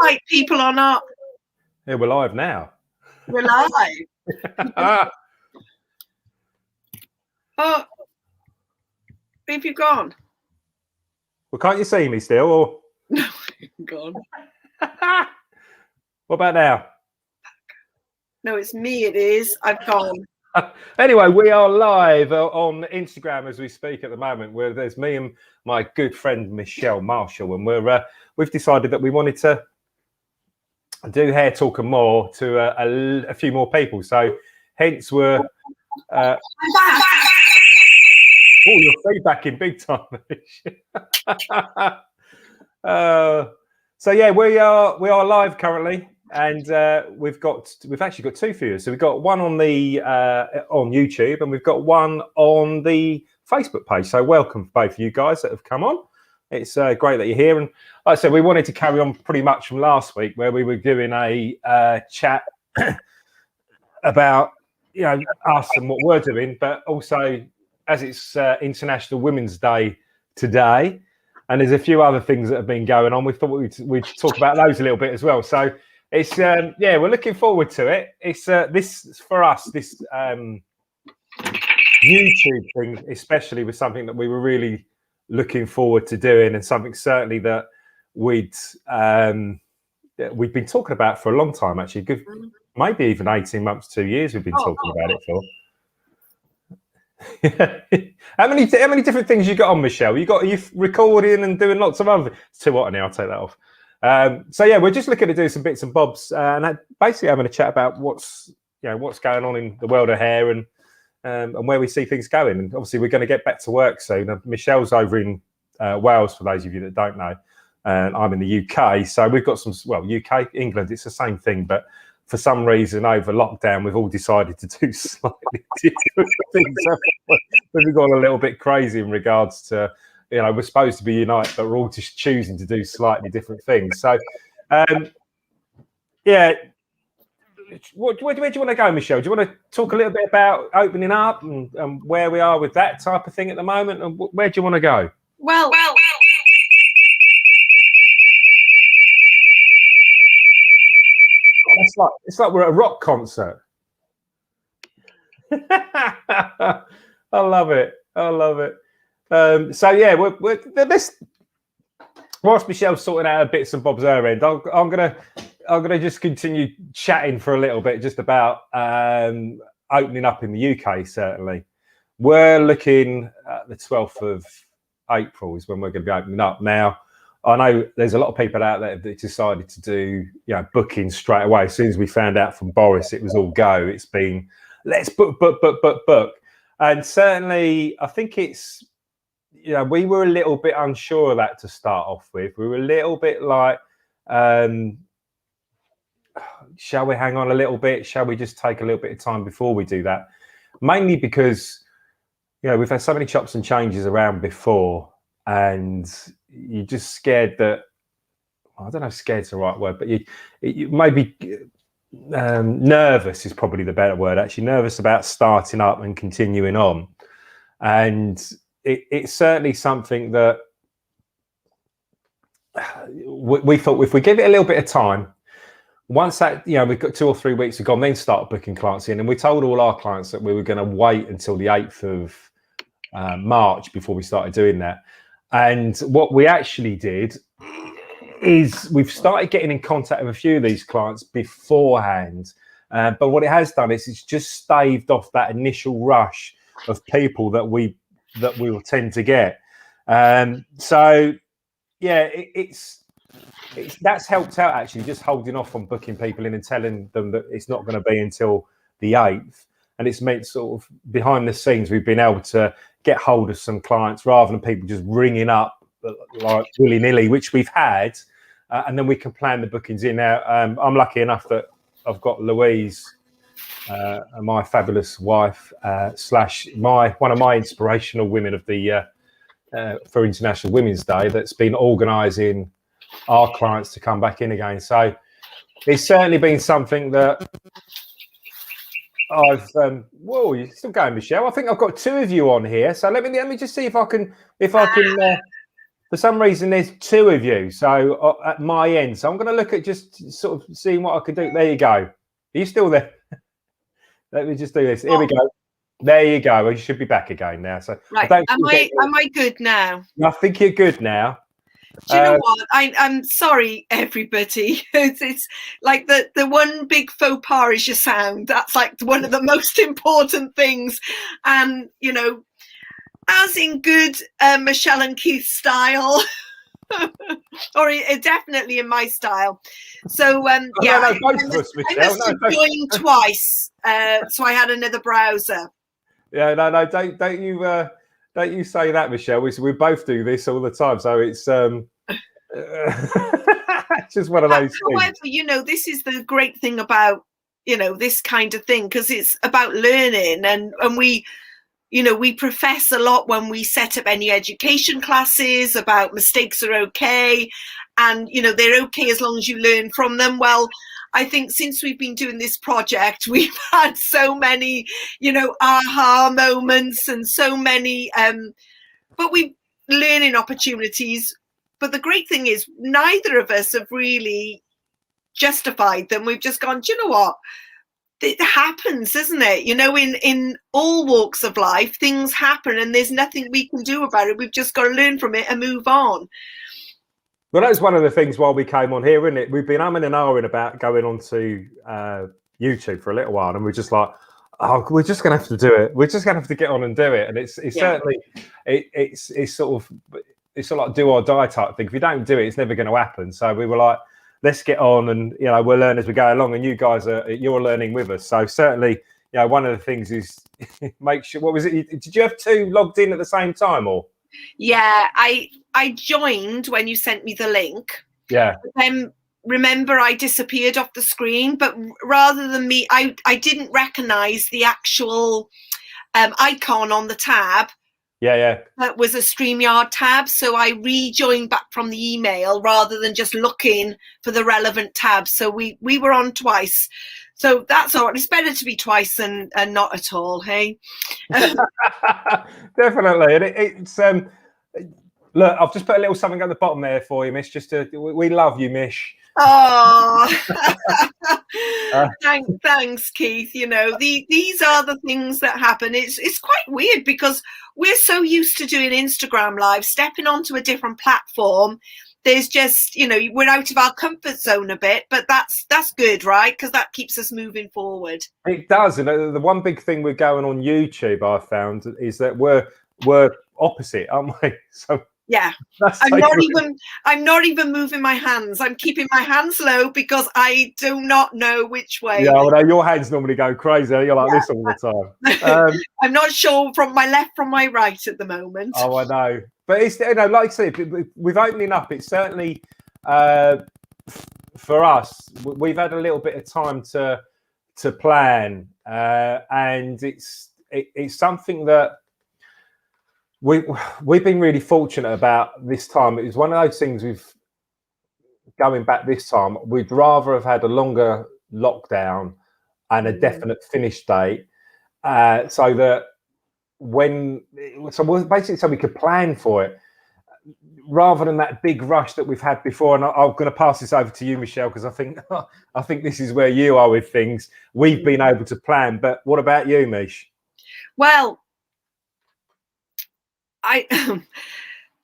Right, people are not. Yeah, we're live now. We're live. Oh, have you gone? Well, can't you see me still? Or No, I'm gone. What about now? No, it's me. It is. I've gone. Anyway, we are live on Instagram as we speak at the moment. Where there's me and my good friend Michelle Marshall, and we've decided that we wanted to do hair talk and more to a few more people. So, hence we're. Oh, you're feedbacking big time. So yeah, we are live currently, and we've actually got two viewers. So we've got one on the on YouTube, and we've got one on the Facebook page. So welcome both of you guys that have come on. It's great that you're here. And like I said, we wanted to carry on pretty much from last week, where we were doing a chat about us and what we're doing, but also as it's International Women's Day today, and there's a few other things that have been going on. We thought we'd talk about those a little bit as well. So it's we're looking forward to it. It's this for us, this YouTube thing especially was something that we were really looking forward to doing, and something certainly that we'd been talking about for a long time, actually. Good, maybe even 18 months, 2 years we've been talking about it for. How many different things you got on, Michelle? Are you recording and doing lots of other things? It's too hot in here, I'll take that off. So yeah, we're just looking to do some bits and bobs, and basically having a chat about what's going on in the world of hair, and where we see things going. And obviously we're going to get back to work soon. Michelle's over in Wales, for those of you that don't know, and I'm in the UK. So we've got some, UK, England, it's the same thing, but for some reason over lockdown we've all decided to do slightly different things. We've gone a little bit crazy in regards to, we're supposed to be united, but we're all just choosing to do slightly different things. So where do you want to go, Michelle? Do you want to talk a little bit about opening up and where we are with that type of thing at the moment, and where do you want to go? Well. It's like we're at a rock concert. I love it. So yeah, we're this. Whilst Michelle's sorting out her bits and bobs her end, I'm gonna just continue chatting for a little bit just about opening up in the UK. Certainly, we're looking at the 12th of April is when we're going to be opening up. Now, I know there's a lot of people out there that decided to do bookings straight away. As soon as we found out from Boris it was all go, it's been let's book. And certainly I think it's we were a little bit unsure of that to start off with. We were a little bit like shall we hang on a little bit? Shall we just take a little bit of time before we do that? Mainly because we've had so many chops and changes around before, and you're just scared that, I don't know if scared's the right word, but you maybe nervous is probably the better word, actually. Nervous about starting up and continuing on. And it's certainly something that we thought if we give it a little bit of time, once that, we've got 2 or 3 weeks have gone, then start booking clients in. And we told all our clients that we were going to wait until the 8th of March before we started doing that. And what we actually did is we've started getting in contact with a few of these clients beforehand. But what it has done is it's just staved off that initial rush of people that we will tend to get. So, yeah, it's that's helped out, actually, just holding off on booking people in and telling them that it's not going to be until the 8th. And it's meant sort of behind the scenes, we've been able to get hold of some clients rather than people just ringing up like willy-nilly, which we've had. And then we can plan the bookings in. Now, I'm lucky enough that I've got Louise, my fabulous wife, slash one of my inspirational women of the for International Women's Day, that's been organising our clients to come back in again. So it's certainly been something that I've whoa, you're still going, Michelle. I think I've got 2 of you on here. So let me just see if I can the for some reason there's two of you. So at my end, so I'm going to look at just sort of seeing what I can do. There you go. Are you still there? Let me just do this. Here we go. There you go. You should be back again now. So right, am I good now? I think you're good now. Do you know what? I'm sorry, everybody. It's like the one big faux pas is your sound. That's like one of the most important things. And, you know, as in good Michelle and Keith style, or definitely in my style. So, yeah, I must have joined twice. So I had another browser. Yeah, no, don't you say that, Michelle. We both do this all the time, so it's just one of those things. However, you know, this is the great thing about, you know, this kind of thing, because it's about learning, and we, you know, we profess a lot when we set up any education classes about mistakes are okay, and, you know, they're okay as long as you learn from them. Well, I think since we've been doing this project, we've had so many, you know, aha moments and so many, but we learning opportunities. But the great thing is neither of us have really justified them. We've just gone, do you know what? It happens, isn't it? You know, in all walks of life, things happen and there's nothing we can do about it. We've just got to learn from it and move on. Well, that's one of the things while we came on here, isn't it? We've been umming and ahhing about going on to YouTube for a little while, and we're just like, oh, we're just going to have to do it. We're just going to have to get on and do it. And it's certainly, it's sort of like do or die type thing. If you don't do it, it's never going to happen. So we were like, let's get on, and, you know, we'll learn as we go along, and you guys you're learning with us. So certainly, you know, one of the things is make sure, what was it? Did you have two logged in at the same time, or? Yeah, I joined when you sent me the link. Yeah. Then remember, I disappeared off the screen, but rather than me, I didn't recognize the actual icon on the tab. Yeah. That was a StreamYard tab, so I rejoined back from the email rather than just looking for the relevant tab. So we were on twice. So that's all right. It's better to be twice than not at all, hey? Definitely. And it's look, I've just put a little something at the bottom there for you, Mish. We love you, Mish. Oh, thanks, Keith. You know, these are the things that happen. It's quite weird because we're so used to doing Instagram Live, stepping onto a different platform. There's just, you know, we're out of our comfort zone a bit, but that's good, right? Because that keeps us moving forward. It does. And the one big thing we're going on YouTube, I found, is that we're opposite, aren't we? So yeah, I'm not even moving my hands. I'm keeping my hands low because I do not know which way. Yeah, well, your hands normally go crazy. You're like this all the time. I'm not sure from my left from my right at the moment. Oh, I know. But it's, you know, like I said, with opening up, it's certainly for us, we've had a little bit of time to plan, and it's something that we've been really fortunate about this time. It was one of those things going back this time, we'd rather have had a longer lockdown and a definite finish date, so that so we could plan for it rather than that big rush that we've had before. And I'm going to pass this over to you, Michelle, because I think this is where you are with things. We've been able to plan, but what about you, Mish? Well,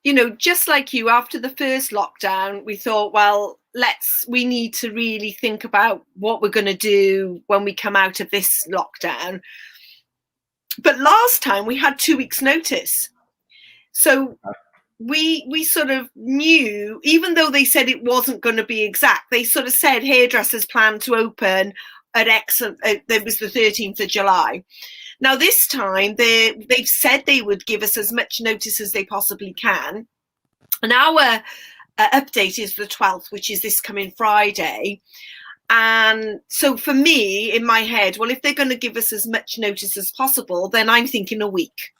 you know, just like you, after the first lockdown, we thought, well, we need to really think about what we're going to do when we come out of this lockdown. But last time we had 2 weeks notice. So we sort of knew, even though they said it wasn't going to be exact, they sort of said hairdressers plan to open at there was the 13th of July. Now, this time, they've said they would give us as much notice as they possibly can. And our update is the 12th, which is this coming Friday. And so for me, in my head, well, if they're going to give us as much notice as possible, then I'm thinking a week.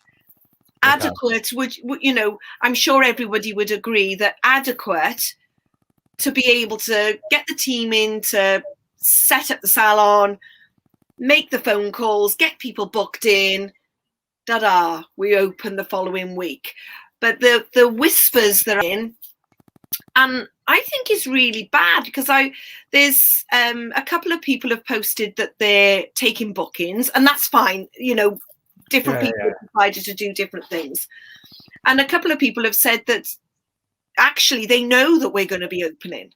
Okay. Adequate, would you know, I'm sure everybody would agree that adequate to be able to get the team in to set up the salon, make the phone calls, get people booked in, we open the following week. but the whispers that are in, and I think is really bad, because there's a couple of people have posted that they're taking bookings, and that's fine. You know, different people have decided to do different things. And a couple of people have said that actually they know that we're going to be opening.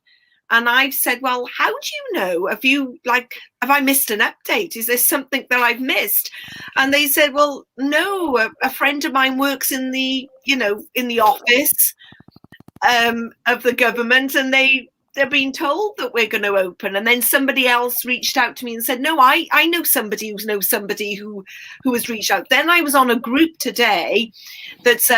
And I've said, well, how do you know? Have I missed an update? Is there something that I've missed? And they said, well, no, a friend of mine works in the office of the government, and they're being told that we're going to open. And then somebody else reached out to me and said, no, I know somebody who knows somebody who has reached out. Then I was on a group today that's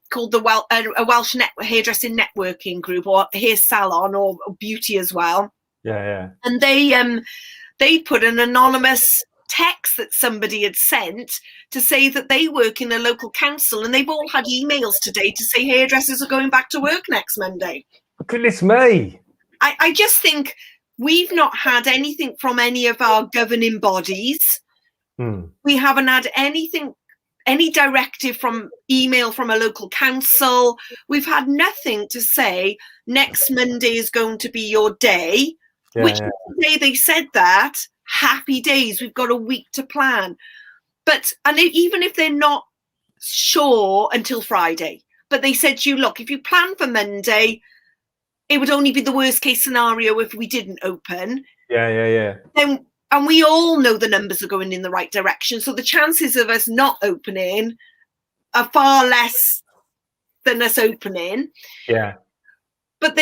called a Welsh hairdressing networking group, or hair salon, or beauty as well. Yeah. And they put an anonymous text that somebody had sent to say that they work in a local council, and they've all had emails today to say hairdressers are going back to work next Monday. Goodness me. I just think we've not had anything from any of our governing bodies. We haven't had any directive from email from a local council. We've had nothing to say next Monday is going to be your day, which the day they said that, happy days, we've got a week to plan. And even if they're not sure until Friday, but they said to you, look, if you plan for Monday, it would only be the worst case scenario if we didn't open. Yeah. And we all know the numbers are going in the right direction. So the chances of us not opening are far less than us opening. Yeah. But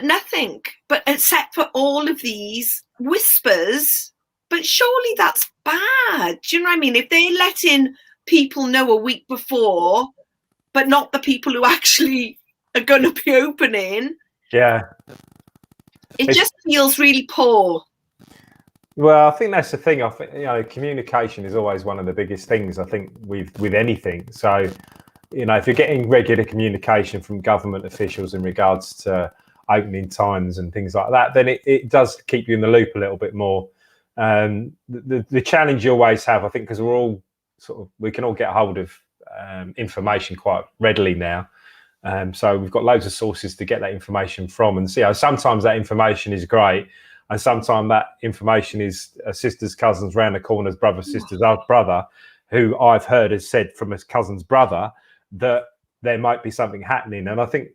nothing, but except for all of these whispers. But surely that's bad. Do you know what I mean? If they're letting people know a week before, but not the people who actually are going to be opening. Yeah. It just feels really poor. Well, I think that's the thing. I think, communication is always one of the biggest things, I think, with anything. So, if you're getting regular communication from government officials in regards to opening times and things like that, then it does keep you in the loop a little bit more. The challenge you always have, I think, because we're all we can all get hold of information quite readily now. So we've got loads of sources to get that information from, and sometimes that information is great, and sometimes that information is a sister's cousin's round the corner's brother, sister's brother, who I've heard has said from his cousin's brother that there might be something happening. And I think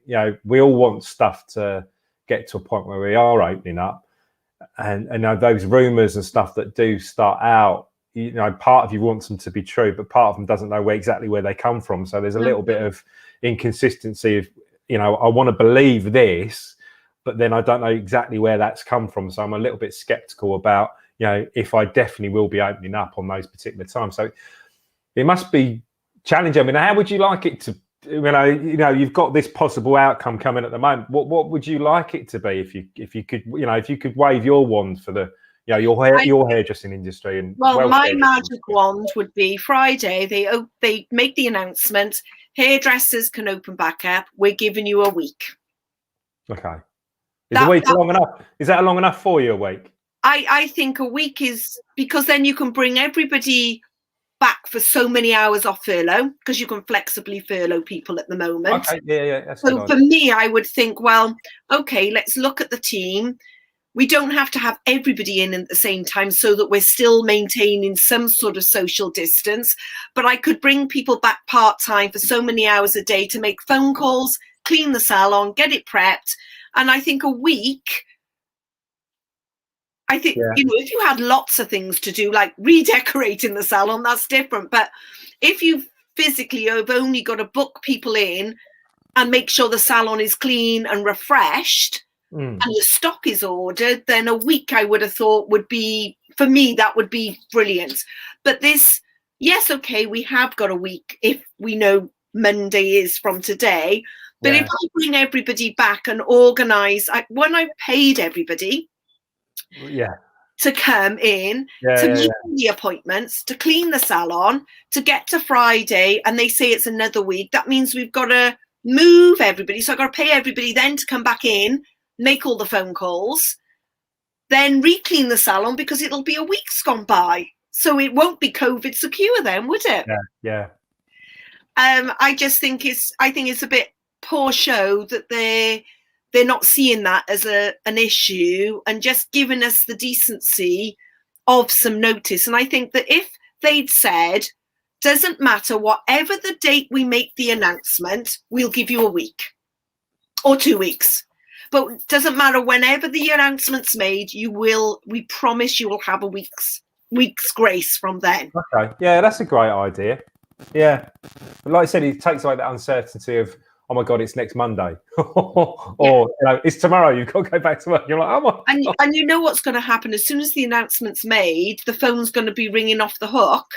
we all want stuff to get to a point where we are opening up, and those rumours and stuff that do start out, part of you wants them to be true, but part of them doesn't know exactly where they come from. So there's a little bit of inconsistency of, I want to believe this, but then I don't know exactly where that's come from. So I'm a little bit skeptical about, if I definitely will be opening up on those particular times. So it must be challenging. I mean, how would you like it to, you've got this possible outcome coming at the moment. What would you like it to be if you could wave your wand for the, your hairdressing industry? And my magic wand would be Friday. They make the announcement. Hairdressers can open back up. We're giving you a week. Okay. Is a week long enough? Is that long enough for you, a week? I think a week is, because then you can bring everybody back for so many hours off furlough, because you can flexibly furlough people at the moment. Okay. Yeah. That's so for me, I would think, well, okay, let's look at the team. We don't have to have everybody in at the same time so that we're still maintaining some sort of social distance. But I could bring people back part-time for so many hours a day to make phone calls, clean the salon, get it prepped. And I think a week, if you had lots of things to do, like redecorating the salon, that's different. But if you physically have only got to book people in and make sure the salon is clean and refreshed, and the stock is ordered, then a week I would have thought would be, for me, that would be brilliant. But we have got a week if we know Monday is from today. But if I bring everybody back and organise, when I paid everybody to come in, to make the appointments, to clean the salon, to get to Friday, and they say it's another week, that means we've got to move everybody. So I've got to pay everybody then to come back in, make all the phone calls, then re-clean the salon, because it'll be a week's gone by. So it won't be COVID secure then, would it? Yeah. I just think it's a bit poor show that they're not seeing that as an issue and just giving us the decency of some notice. And I think that if they'd said, doesn't matter, whatever the date we make the announcement, we'll give you a week or 2 weeks. But it doesn't matter, whenever the announcement's made, we promise you will have a week's grace from then. Okay. Yeah, that's a great idea. Yeah. But like I said, it takes away that uncertainty of, oh my God, it's next Monday. Or it's tomorrow, you've got to go back to work. You're like, oh my God. And you know what's going to happen as soon as the announcement's made, the phone's going to be ringing off the hook.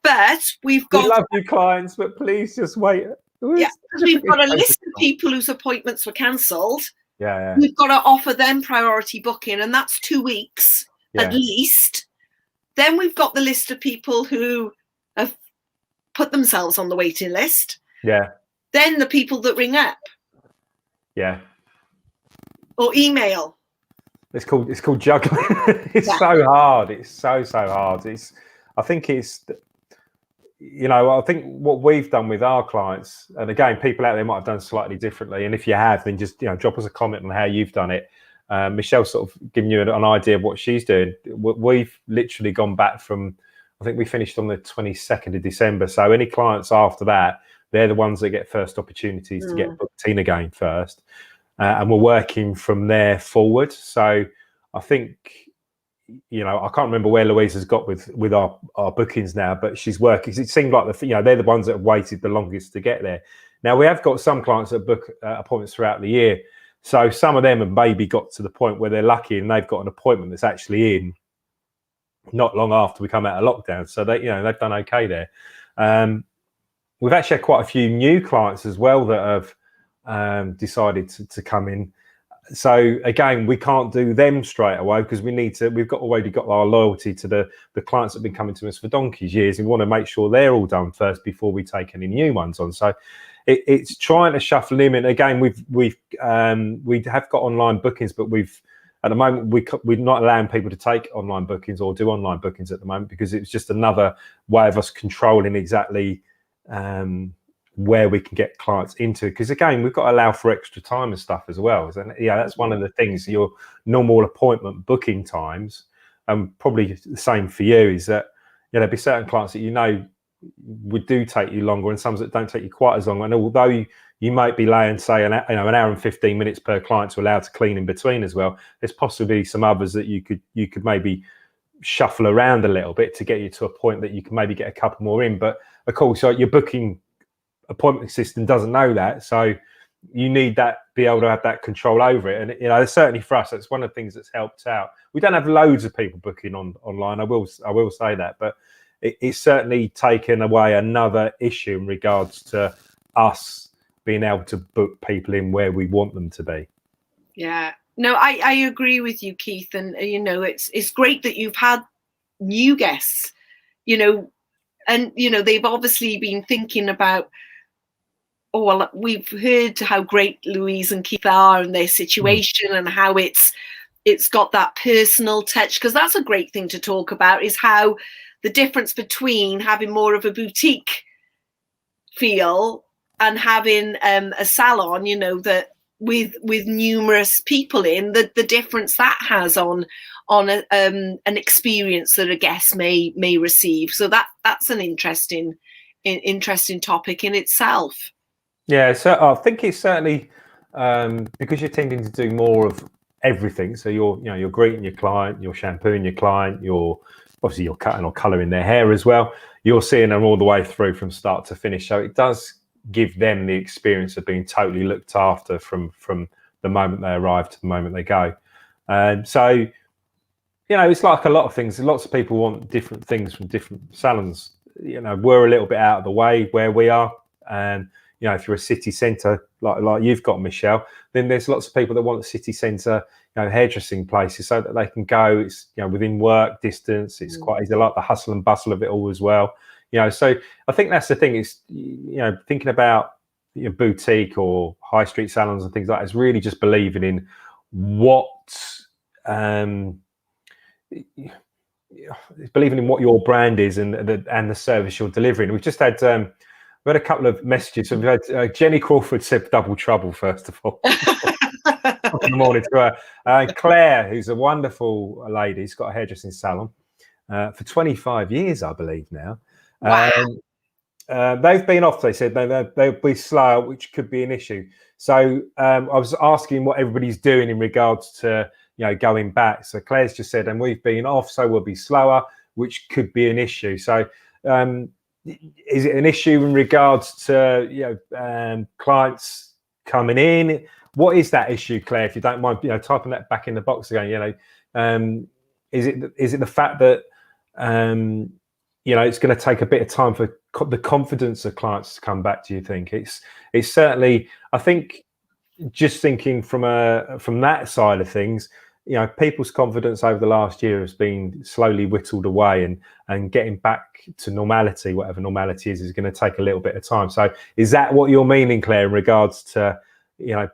But we love you, clients, but please just wait. Yeah, because we've got a list of people whose appointments were cancelled. Yeah. We've got to offer them priority booking, and that's 2 weeks at least. Then we've got the list of people who have put themselves on the waiting list. Yeah. Then the people that ring up. Yeah. Or email. It's called juggling. It's so hard. It's so hard. I think what we've done with our clients, and again, people out there might have done slightly differently. And if you have, then just drop us a comment on how you've done it. Michelle's sort of giving you an idea of what she's doing. We've literally gone back from, I think we finished on the 22nd of December. So any clients after that, they're the ones that get first opportunities to get booked in again first. And we're working from there forward. So I think, I can't remember where Louise has got with our bookings now, but she's working. It seemed like they're the ones that have waited the longest to get there. Now we have got some clients that book appointments throughout the year. So some of them have maybe got to the point where they're lucky and they've got an appointment that's actually in not long after we come out of lockdown. So they've done okay there. We've actually had quite a few new clients as well that have decided to come in. So again, we can't do them straight away because we've already got our loyalty to the clients that have been coming to us for donkey's years. We want to make sure they're all done first before we take any new ones on. So it's trying to shuffle them in. Again, we have got online bookings, but at the moment we're not allowing people to take online bookings or do online bookings at the moment because it's just another way of us controlling exactly where we can get clients into, because again, we've got to allow for extra time and stuff as well. And that's one of the things, your normal appointment booking times, and probably the same for you, is that there'll be certain clients that would do take you longer and some that don't take you quite as long. And although you might be laying, say, an hour and 15 minutes per client to allow to clean in between as well, there's possibly some others that you could maybe shuffle around a little bit to get you to a point that you can maybe get a couple more in. But of course, your booking appointment system doesn't know that, so you need that, be able to have that control over it. And certainly for us, that's one of the things that's helped out. We don't have loads of people booking online, I will say that, but it's certainly taken away another issue in regards to us being able to book people in where we want them to be. Yeah, no, I agree with you, Keith. And it's great that you've had new guests, and they've obviously been thinking about, we've heard how great Louise and Keith are and their situation and how it's got that personal touch, because that's a great thing to talk about, is how the difference between having more of a boutique feel and having a salon, that with numerous people in, the difference that has on an experience that a guest may receive. So that's an interesting topic in itself. Yeah, so I think it's certainly because you're tending to do more of everything. So you're greeting your client, you're shampooing your client, you're cutting or colouring their hair as well. You're seeing them all the way through from start to finish. So it does give them the experience of being totally looked after from the moment they arrive to the moment they go. So it's like a lot of things. Lots of people want different things from different salons. We're a little bit out of the way where we are, and if you're a city centre like you've got, Michelle, then there's lots of people that want a city centre, hairdressing places so that they can go. It's within work distance. It's quite easy. I like the hustle and bustle of it all as well. So I think that's the thing, is thinking about boutique or high street salons and things like that is really just believing in what your brand is and the service you're delivering. We've just had we had a couple of messages. So we had Jenny Crawford said double trouble, first of all. In the morning to her. Claire, who's a wonderful lady, has got a hairdressing salon for 25 years, I believe now. Wow. They've been off, they said. They'll be slow, which could be an issue. So I was asking what everybody's doing in regards to, going back. So Claire's just said, and we've been off, so we'll be slower, which could be an issue. So is it an issue in regards to, clients coming in? What is that issue, Claire, if you don't mind, typing that back in the box again? Is it the fact that, it's going to take a bit of time for the confidence of clients to come back? Do you think it's certainly? I think just thinking from that side of things, people's confidence over the last year has been slowly whittled away, and getting back to normality, whatever normality is going to take a little bit of time. So is that what you're meaning, Claire, in regards to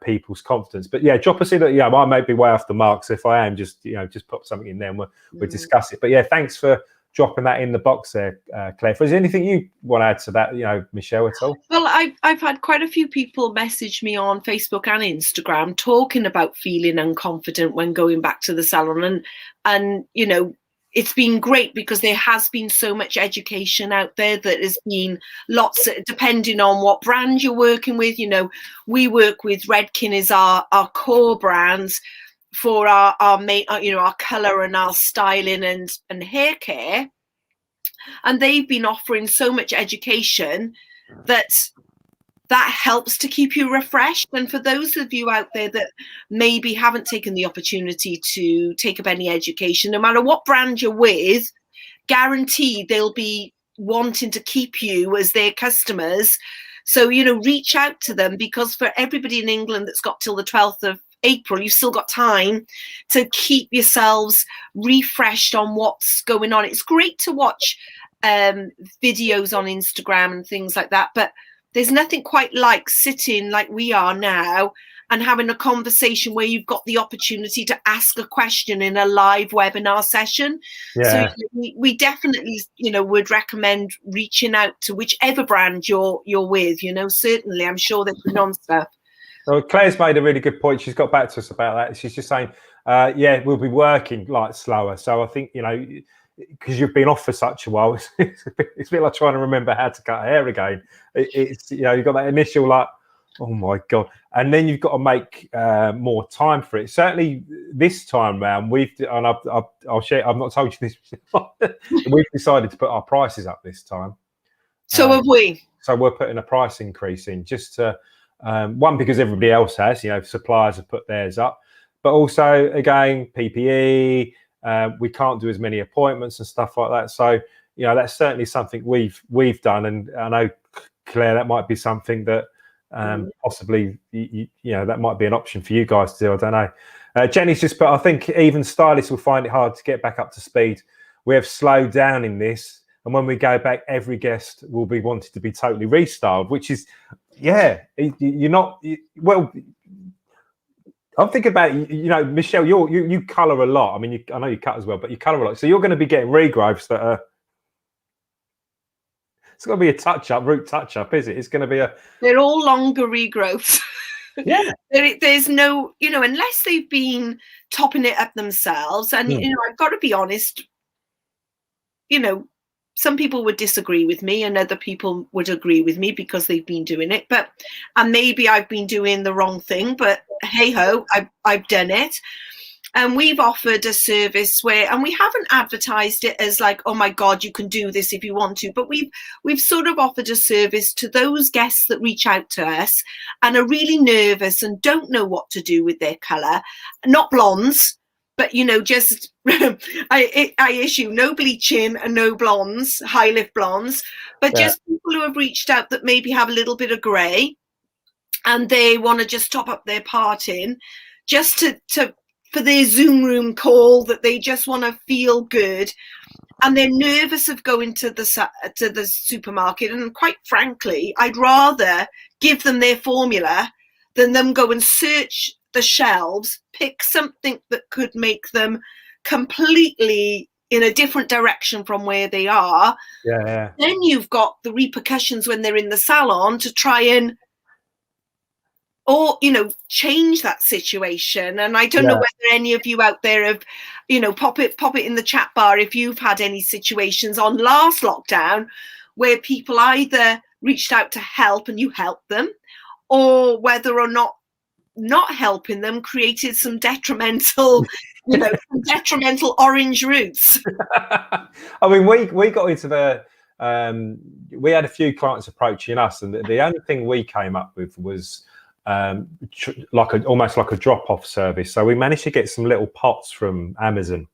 people's confidence? But yeah, drop us in. I might be way off the mark, so if I am, just put something in there and we'll discuss it. But yeah, thanks for dropping that in the box there, Claire. Is there anything you want to add to that, Michelle, at all? Well, I've had quite a few people message me on Facebook and Instagram talking about feeling unconfident when going back to the salon, and it's been great because there has been so much education out there that has been lots, depending on what brand you're working with. We work with Redken as our core brands for our main, our color and our styling and hair care. And they've been offering so much education that helps to keep you refreshed. And for those of you out there that maybe haven't taken the opportunity to take up any education, no matter what brand you're with, guaranteed they'll be wanting to keep you as their customers. So, reach out to them, because for everybody in England that's got till the 12th of April, you've still got time to keep yourselves refreshed on what's going on. It's great to watch videos on Instagram and things like that, but there's nothing quite like sitting like we are now and having a conversation where you've got the opportunity to ask a question in a live webinar session. Yeah. So we definitely, would recommend reaching out to whichever brand you're with. Certainly, I'm sure they're on stuff. Well, Claire's made a really good point. She's got back to us about that. She's just saying, we'll be working like slower. So I think, because you've been off for such a while, it's a bit like trying to remember how to cut hair again. It's you've got that initial like, oh my God. And then you've got to make more time for it. Certainly this time round, I'll share, I've not told you this, we've decided to put our prices up this time. So have we. So we're putting a price increase in just to, one, because everybody else has, suppliers have put theirs up, but also again, PPE, we can't do as many appointments and stuff like that. So, that's certainly something we've done. And I know, Claire, that might be something that possibly, that might be an option for you guys to do. I don't know. Jenny's just put, I think even stylists will find it hard to get back up to speed. We have slowed down in this. And when we go back, every guest will be wanted to be totally restyled, which is, you're not, well, I'm thinking about, Michelle, you colour a lot. I mean, I know you cut as well, but you colour a lot. So you're going to be getting regrowths that are, it's going to be a touch-up, root touch-up, is it? It's going to be They're all longer regrowths. Yeah. There's no, unless they've been topping it up themselves. And, I've got to be honest, some people would disagree with me and other people would agree with me because they've been doing it. And maybe I've been doing the wrong thing, but hey ho, I've done it. And we've offered a service and we haven't advertised it as like, oh my God, you can do this if you want to, but we've sort of offered a service to those guests that reach out to us and are really nervous and don't know what to do with their colour. Not blondes, but just I issue no bleaching and no blondes, high lift blondes, but just people who have reached out that maybe have a little bit of grey and they want to just top up their parting, just to for their Zoom room call, that they just want to feel good, and they're nervous of going to the supermarket. And quite frankly, I'd rather give them their formula than them go and search the shelves, pick something that could make them completely, in a different direction from where they are, Yeah. then you've got the repercussions when they're in the salon to try and, or, you know, change that situation. And I don't know whether any of you out there have, you know, pop it in the chat bar if you've had any situations on last lockdown where people either reached out to help and you helped them, or whether or not helping them created some detrimental, you know, some detrimental orange roots. I mean, we got into the, we had a few clients approaching us, and the only thing we came up with was almost like a drop-off service. So we managed to get some little pots from Amazon,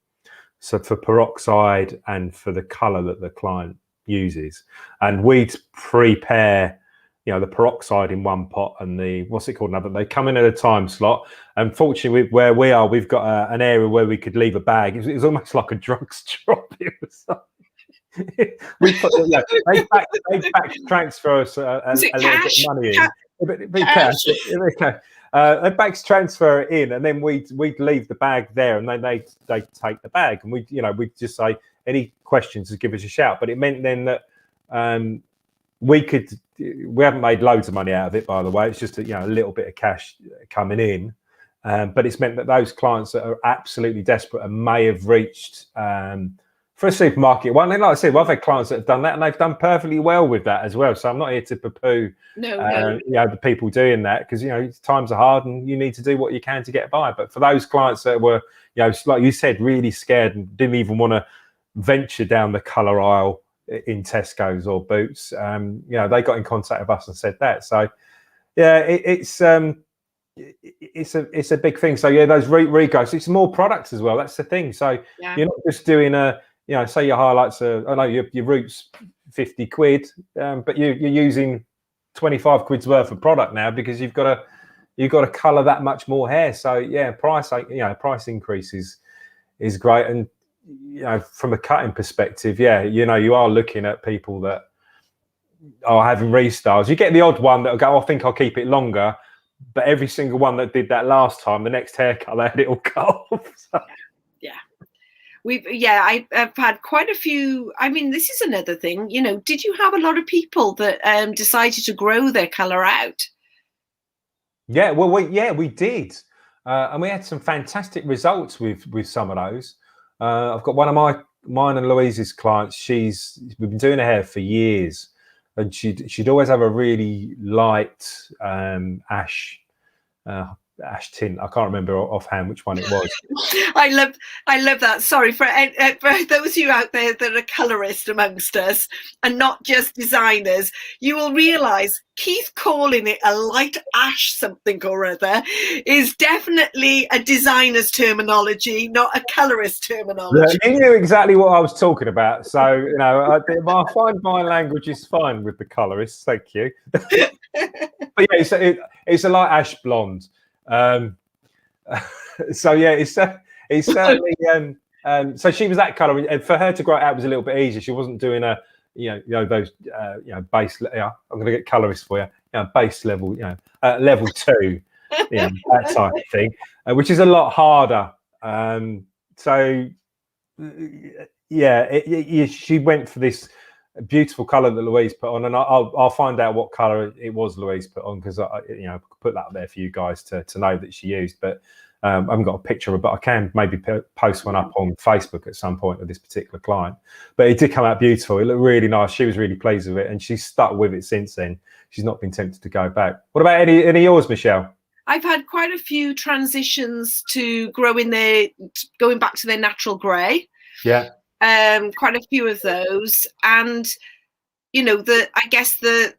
so for peroxide and for the color that the client uses, and we'd prepare, you know, the peroxide in one pot and the, what's it called now, but they come in at a time slot. Unfortunately, where we are, we've got an area where we could leave a bag. It was almost like a drugs drop. It was we put, yeah, they back transfer us a little bit of money in. They back transfer it in, and then we'd leave the bag there, and then they take the bag, and we'd just say, any questions, just give us a shout. But it meant then that we haven't made loads of money out of it, by the way. It's just a little bit of cash coming in, but it's meant that those clients that are absolutely desperate and may have reached for a supermarket one. And like I said, I've had clients that have done that, and they've done perfectly well with that as well. So I'm not here to poo-poo the people doing that, because times are hard and you need to do what you can to get by. But for those clients that were, like you said, really scared and didn't even want to venture down the colour aisle in Tesco's or Boots, they got in contact with us and said that. So yeah, it's a big thing. So yeah, those regos, it's more products as well. That's the thing. So you're not just doing say your highlights are, I know your root's 50 quid, but you're using 25 quid's worth of product now, because you've got to colour that much more hair. So yeah, price increase is great. And from a cutting perspective, you are looking at people that are having restyles. You get the odd one that'll go, I think I'll keep it longer, but every single one that did that last time, the next haircut, they had it all cut off. So. I've had quite a few. I mean, this is another thing. Did you have a lot of people that decided to grow their colour out? Yeah, well, we did, and we had some fantastic results with some of those. I've got one of mine and Louise's clients. We've been doing her hair for years, and she'd always have a really light ash tint. I can't remember offhand which one it was. I love that. Sorry for those of you out there that are colorists amongst us and not just designers, you will realise Keith calling it a light ash something or other is definitely a designer's terminology, not a colorist terminology. Yeah, you knew exactly what I was talking about. So I find my language is fine with the colorists. Thank you. But yeah, it's a light ash blonde. So yeah, it's certainly so she was that color, and for her to grow it out was a little bit easier. She wasn't doing a those base. I'm going to get colorist for you. Base level, level 2, that type of thing, which is a lot harder. So yeah, she went for this beautiful color that Louise put on, and I'll find out what color it was Louise put on, because I put that up there for you guys to know that she used. But I haven't got a picture of it, but I can maybe post one up on Facebook at some point of this particular client. But it did come out beautiful. It looked really nice. She was really pleased with it, and she's stuck with it since then. She's not been tempted to go back. What about any of yours, Michelle? I've had quite a few transitions to going back to their natural grey. Yeah. Quite a few of those, and I guess the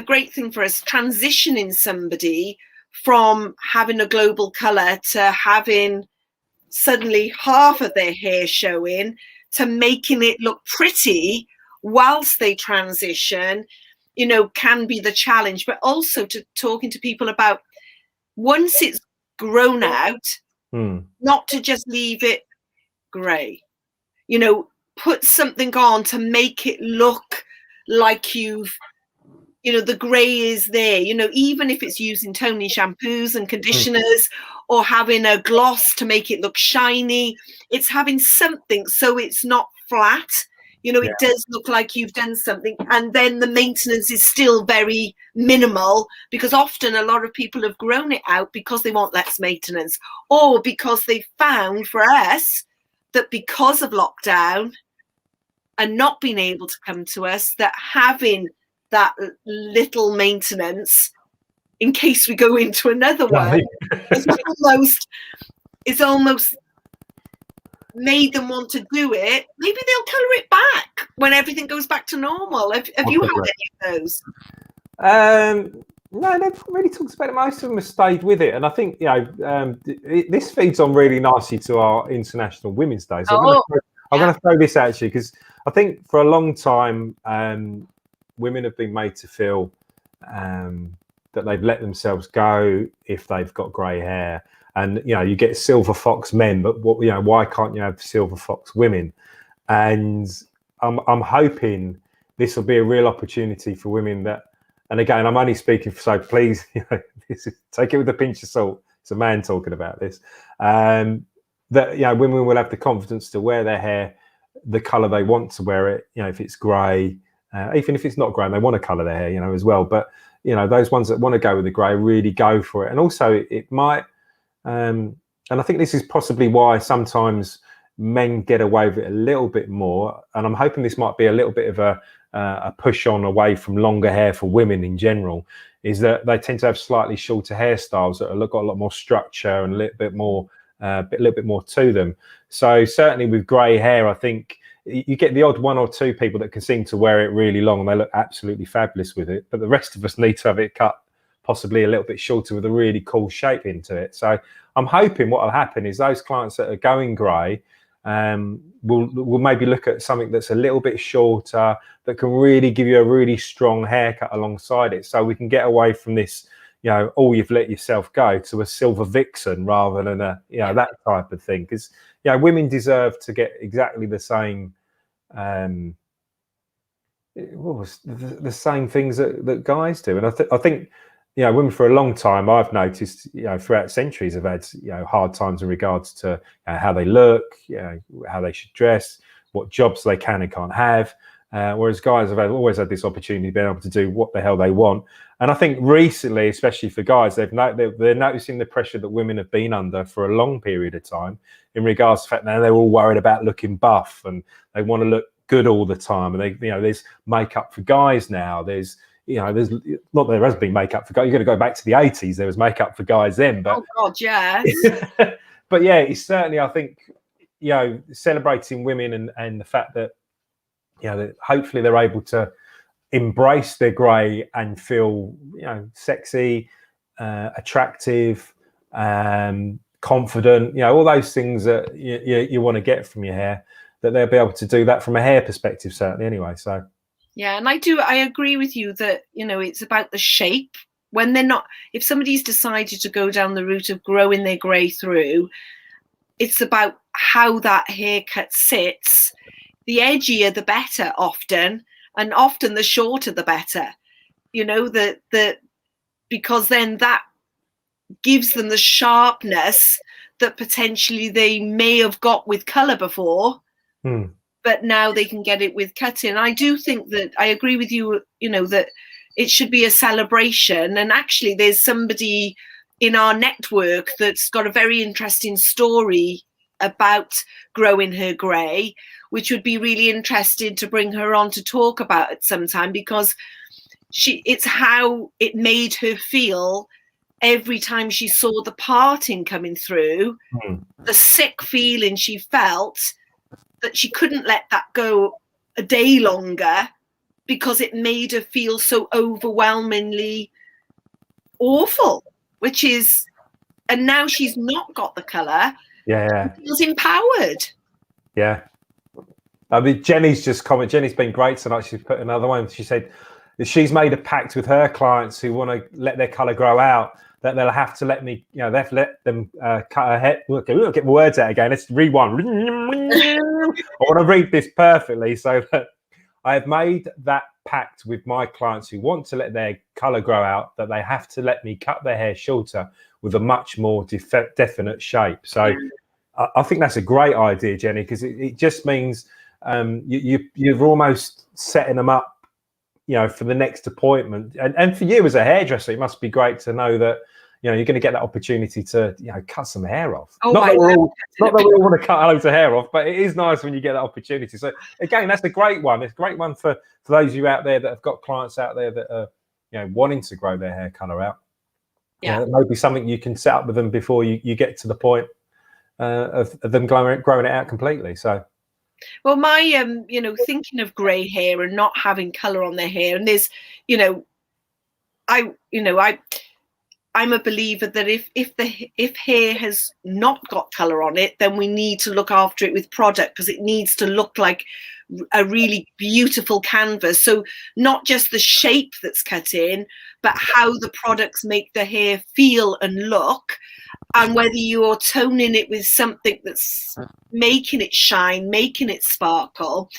great thing for us, transitioning somebody from having a global color to having suddenly half of their hair showing, to making it look pretty whilst they transition, can be the challenge. But also to talking to people about, once it's grown out, not to just leave it grey. Put something on to make it look like you've you know, the grey is there, you know, even if it's using toning shampoos and conditioners or having a gloss to make it look shiny, it's having something so it's not flat. You know, it does look like you've done something, and then the maintenance is still very minimal, because often a lot of people have grown it out because they want less maintenance, or because they found, for us, that because of lockdown and not being able to come to us, that having that little maintenance in case we go into another one is almost made them want to do it. Maybe they'll colour it back when everything goes back to normal. Have you had any of those? No, they've really talked about it. Most of them have stayed with it, and I think, you know, this feeds on really nicely to our International Women's Day. So I'm going to throw this at you, because I think for a long time women have been made to feel that they've let themselves go if they've got grey hair. And, you know, you get silver fox men, but what, you know, why can't you have silver fox women? And I'm hoping this will be a real opportunity for women that, and again, I'm only speaking for, so please, you know, take it with a pinch of salt. It's a man talking about this. That, you know, women will have the confidence to wear their hair the colour they want to wear it. You know, if it's grey, even if it's not grey, and they want to colour their hair, you know, as well. But, you know, those ones that want to go with the grey really go for it. And also, it might. And I think this is possibly why sometimes men get away with it a little bit more. And I'm hoping this might be a little bit of a push on away from longer hair for women in general, is that they tend to have slightly shorter hairstyles that have got a lot more structure and a little bit more to them. So certainly with grey hair, I think you get the odd one or two people that can seem to wear it really long and they look absolutely fabulous with it. But the rest of us need to have it cut possibly a little bit shorter with a really cool shape into it. So I'm hoping what will happen is those clients that are going grey will maybe look at something that's a little bit shorter, that can really give you a really strong haircut alongside it, so we can get away from this, you know, you've let yourself go, to a silver vixen rather than a, you know, that type of thing. Because, you know, women deserve to get exactly the same the same things that guys do. And I think, you know, women for a long time, I've noticed, you know, throughout centuries have had, you know, hard times in regards to how they look, you know, how they should dress, what jobs they can and can't have. Whereas guys have always had this opportunity of being able to do what the hell they want. And I think recently, especially for guys, they're noticing the pressure that women have been under for a long period of time in regards to the fact that they're all worried about looking buff and they want to look good all the time. And they, you know, there's makeup for guys now. There's not that there has been makeup for guys. You've got to go back to the 80s. There was makeup for guys then. But, oh God, yes. But yeah, it's certainly, I think, you know, celebrating women and the fact that, you know, that hopefully they're able to embrace their grey and feel, you know, sexy, attractive, confident, you know, all those things that you want to get from your hair, that they'll be able to do that from a hair perspective, certainly anyway. So yeah, and I agree with you that, you know, it's about the shape. When they're not, if somebody's decided to go down the route of growing their grey through, it's about how that haircut sits. The edgier the better often, and often the shorter the better, you know, because then that gives them the sharpness that potentially they may have got with colour before, but now they can get it with cutting. I do think that I agree with you, you know, that it should be a celebration. And actually there's somebody in our network that's got a very interesting story about growing her grey, which would be really interested to bring her on to talk about it sometime, because it's how it made her feel every time she saw the parting coming through, the sick feeling she felt, that she couldn't let that go a day longer because it made her feel so overwhelmingly awful, which is, and now she's not got the colour. Yeah. She feels empowered. Yeah. I mean, Jenny's been great tonight. She's put another one. She said that she's made a pact with her clients who want to let their colour grow out, that they'll have to let me, you know, they've let them cut her hair. Okay, we'll get my words out again. Let's rewind. I want to read this perfectly so that I have made that pact with my clients who want to let their colour grow out, that they have to let me cut their hair shorter with a much more definite shape. So I think that's a great idea, Jenny, because it just means you're almost setting them up, for the next appointment. And for you as a hairdresser, it must be great to know that, you're going to get that opportunity to, cut some hair off. Oh, not that we all want to cut loads of hair off, but it is nice when you get that opportunity. So again, that's a great one. It's a great one for those of you out there that have got clients out there that are, wanting to grow their hair colour out. Yeah. It may be something you can set up with them before you get to the point of them growing it out completely. So. Well, my, thinking of grey hair and not having colour on their hair, and there's, I'm a believer that if hair has not got colour on it, then we need to look after it with product, because it needs to look like a really beautiful canvas. So not just the shape that's cut in, but how the products make the hair feel and look, and whether you're toning it with something that's making it shine, making it sparkle.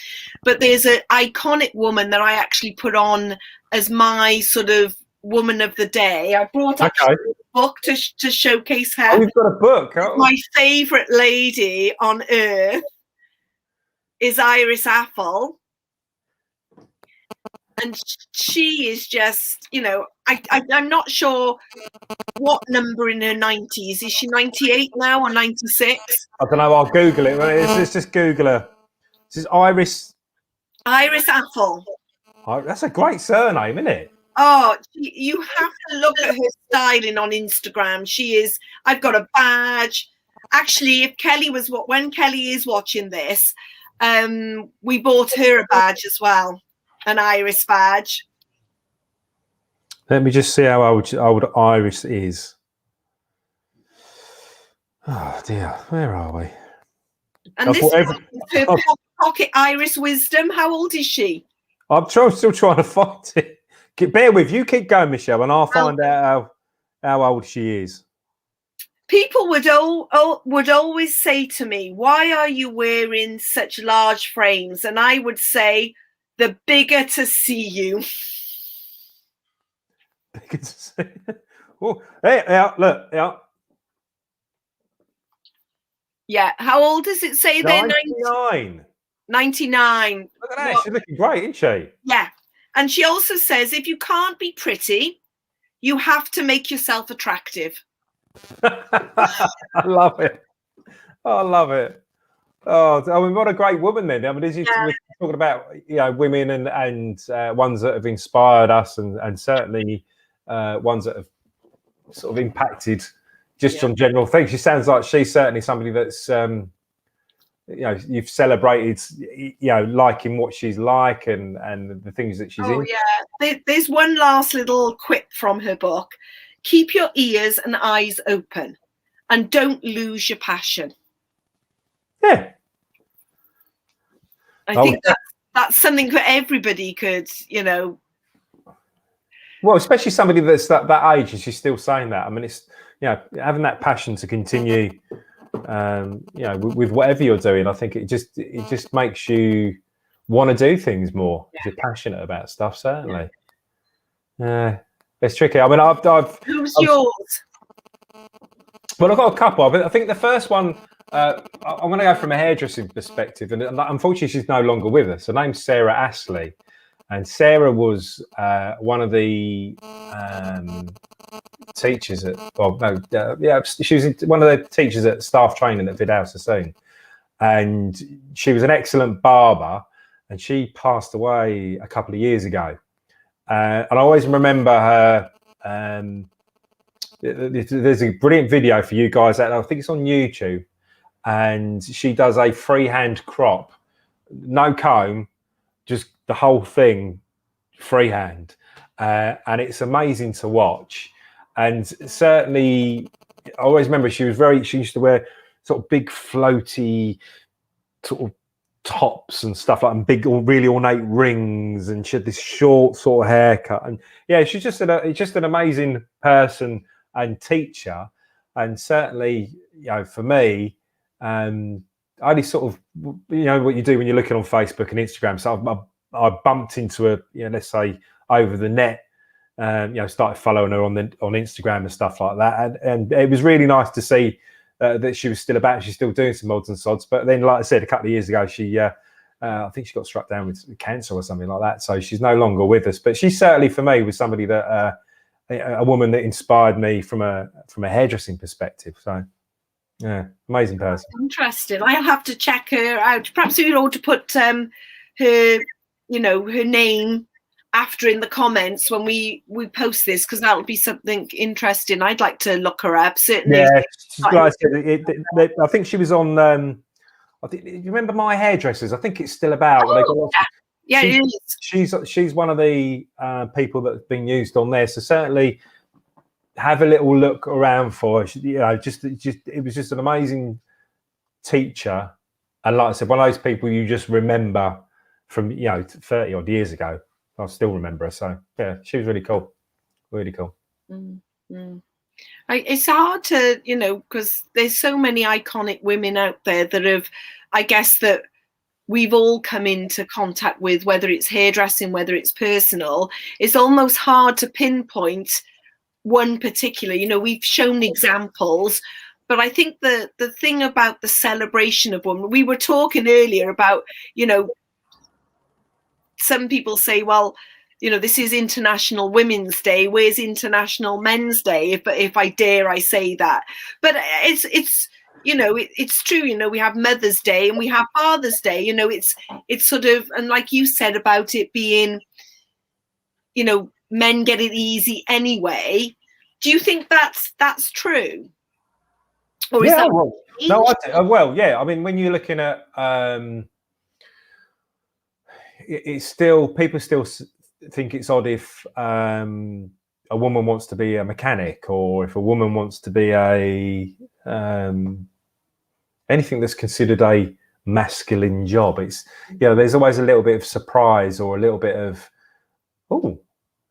But there's an iconic woman that I actually put on as my sort of woman of the day. I brought up a book to showcase her. Oh, you've got a book. Oh. My favourite lady on earth is Iris Apfel. And she is just, I'm not sure what number in her 90s. Is she 98 now or 96? I don't know. I'll Google it. Let's just Google her. This is Iris Apfel. Oh, that's a great surname, isn't it? Oh, you have to look at her styling on Instagram. She is. I've got a badge. Actually, when Kelly is watching this, we bought her a badge as well, an Iris badge. Let me just see how old Iris is. Oh dear, where are we? And this is her pocket Iris wisdom. How old is she? I'm still trying to find it. Bear with you. Keep going, Michelle, and I'll find out how old she is. People would always say to me, "Why are you wearing such large frames?" And I would say, "The bigger to see you." Bigger to see. Oh, hey, yeah, look, yeah. Yeah. How old does it say there? 99. 99. Look at that. She's looking great, isn't she? Yeah. And she also says, if you can't be pretty, you have to make yourself attractive. I love it. I love it. Oh, I mean, what a great woman then. I mean, we're talking about, women and ones that have inspired us and certainly ones that have sort of impacted just on general things. She sounds like she's certainly somebody that's, you've celebrated, liking what she's like and the things that she's in. Oh, yeah. There's one last little quip from her book. Keep your ears and eyes open and don't lose your passion. Yeah. I think that's something that everybody could, Well, especially somebody that's that age and she's still saying that. I mean, it's, having that passion to continue, with whatever you're doing. I think it just makes you want to do things more. Yeah. If you're passionate about stuff, certainly. Yeah. It's tricky. I mean, Who's yours? Well, I've got a couple. I think the first one, I'm going to go from a hairdressing perspective, and unfortunately, she's no longer with us. Her name's Sarah Astley, and Sarah was one of the teachers at. She was one of the teachers at staff training at Vidal Sassoon, and she was an excellent barber, and she passed away a couple of years ago. And I always remember her. There's a brilliant video for you guys out there. I think it's on YouTube, and she does a freehand crop, no comb, just the whole thing freehand, and it's amazing to watch. And certainly, I always remember she used to wear sort of big floaty sort of tops and stuff like, and big, really ornate rings, and she had this short sort of haircut, and she's just an amazing person and teacher. And certainly, for me, I only sort of, what you do when you're looking on Facebook and Instagram. So I bumped into her, let's say over the net, started following her on Instagram and stuff like that, and it was really nice to see that she was still about. She's still doing some odds and sods, but then, like I said, a couple of years ago, she I think she got struck down with cancer or something like that, so she's no longer with us. But she certainly, for me, was somebody that a woman that inspired me from a hairdressing perspective. So yeah, amazing person. Interesting. I'll have to check her out. Perhaps we ought to put her her name after in the comments when we post this, because that would be something interesting. I'd like to look her up, certainly. Yeah, like I said, I think she was on I think, you remember My Hairdressers? I think it's still about. Oh, they got yeah, it is. She's one of the people that's been used on there. So certainly have a little look around for her. Just it was just an amazing teacher, and like I said, one of those people you just remember from 30 odd years ago. I still remember her. So yeah, she was really cool, really cool. Mm-hmm. It's hard to, because there's so many iconic women out there that have, I guess, that we've all come into contact with, whether it's hairdressing, whether it's personal. It's almost hard to pinpoint one particular. We've shown examples, but I think the thing about the celebration of women, we were talking earlier about, some people say, well, this is International Women's Day. Where's International Men's Day? If I dare, I say that. But it's it's true. We have Mother's Day and we have Father's Day. It's sort of, and like you said about it being, men get it easy anyway. Do you think that's true? Or is that yeah. I mean, when you're looking at it's still, people still think it's odd if a woman wants to be a mechanic, or if a woman wants to be a anything that's considered a masculine job. It's there's always a little bit of surprise or a little bit of oh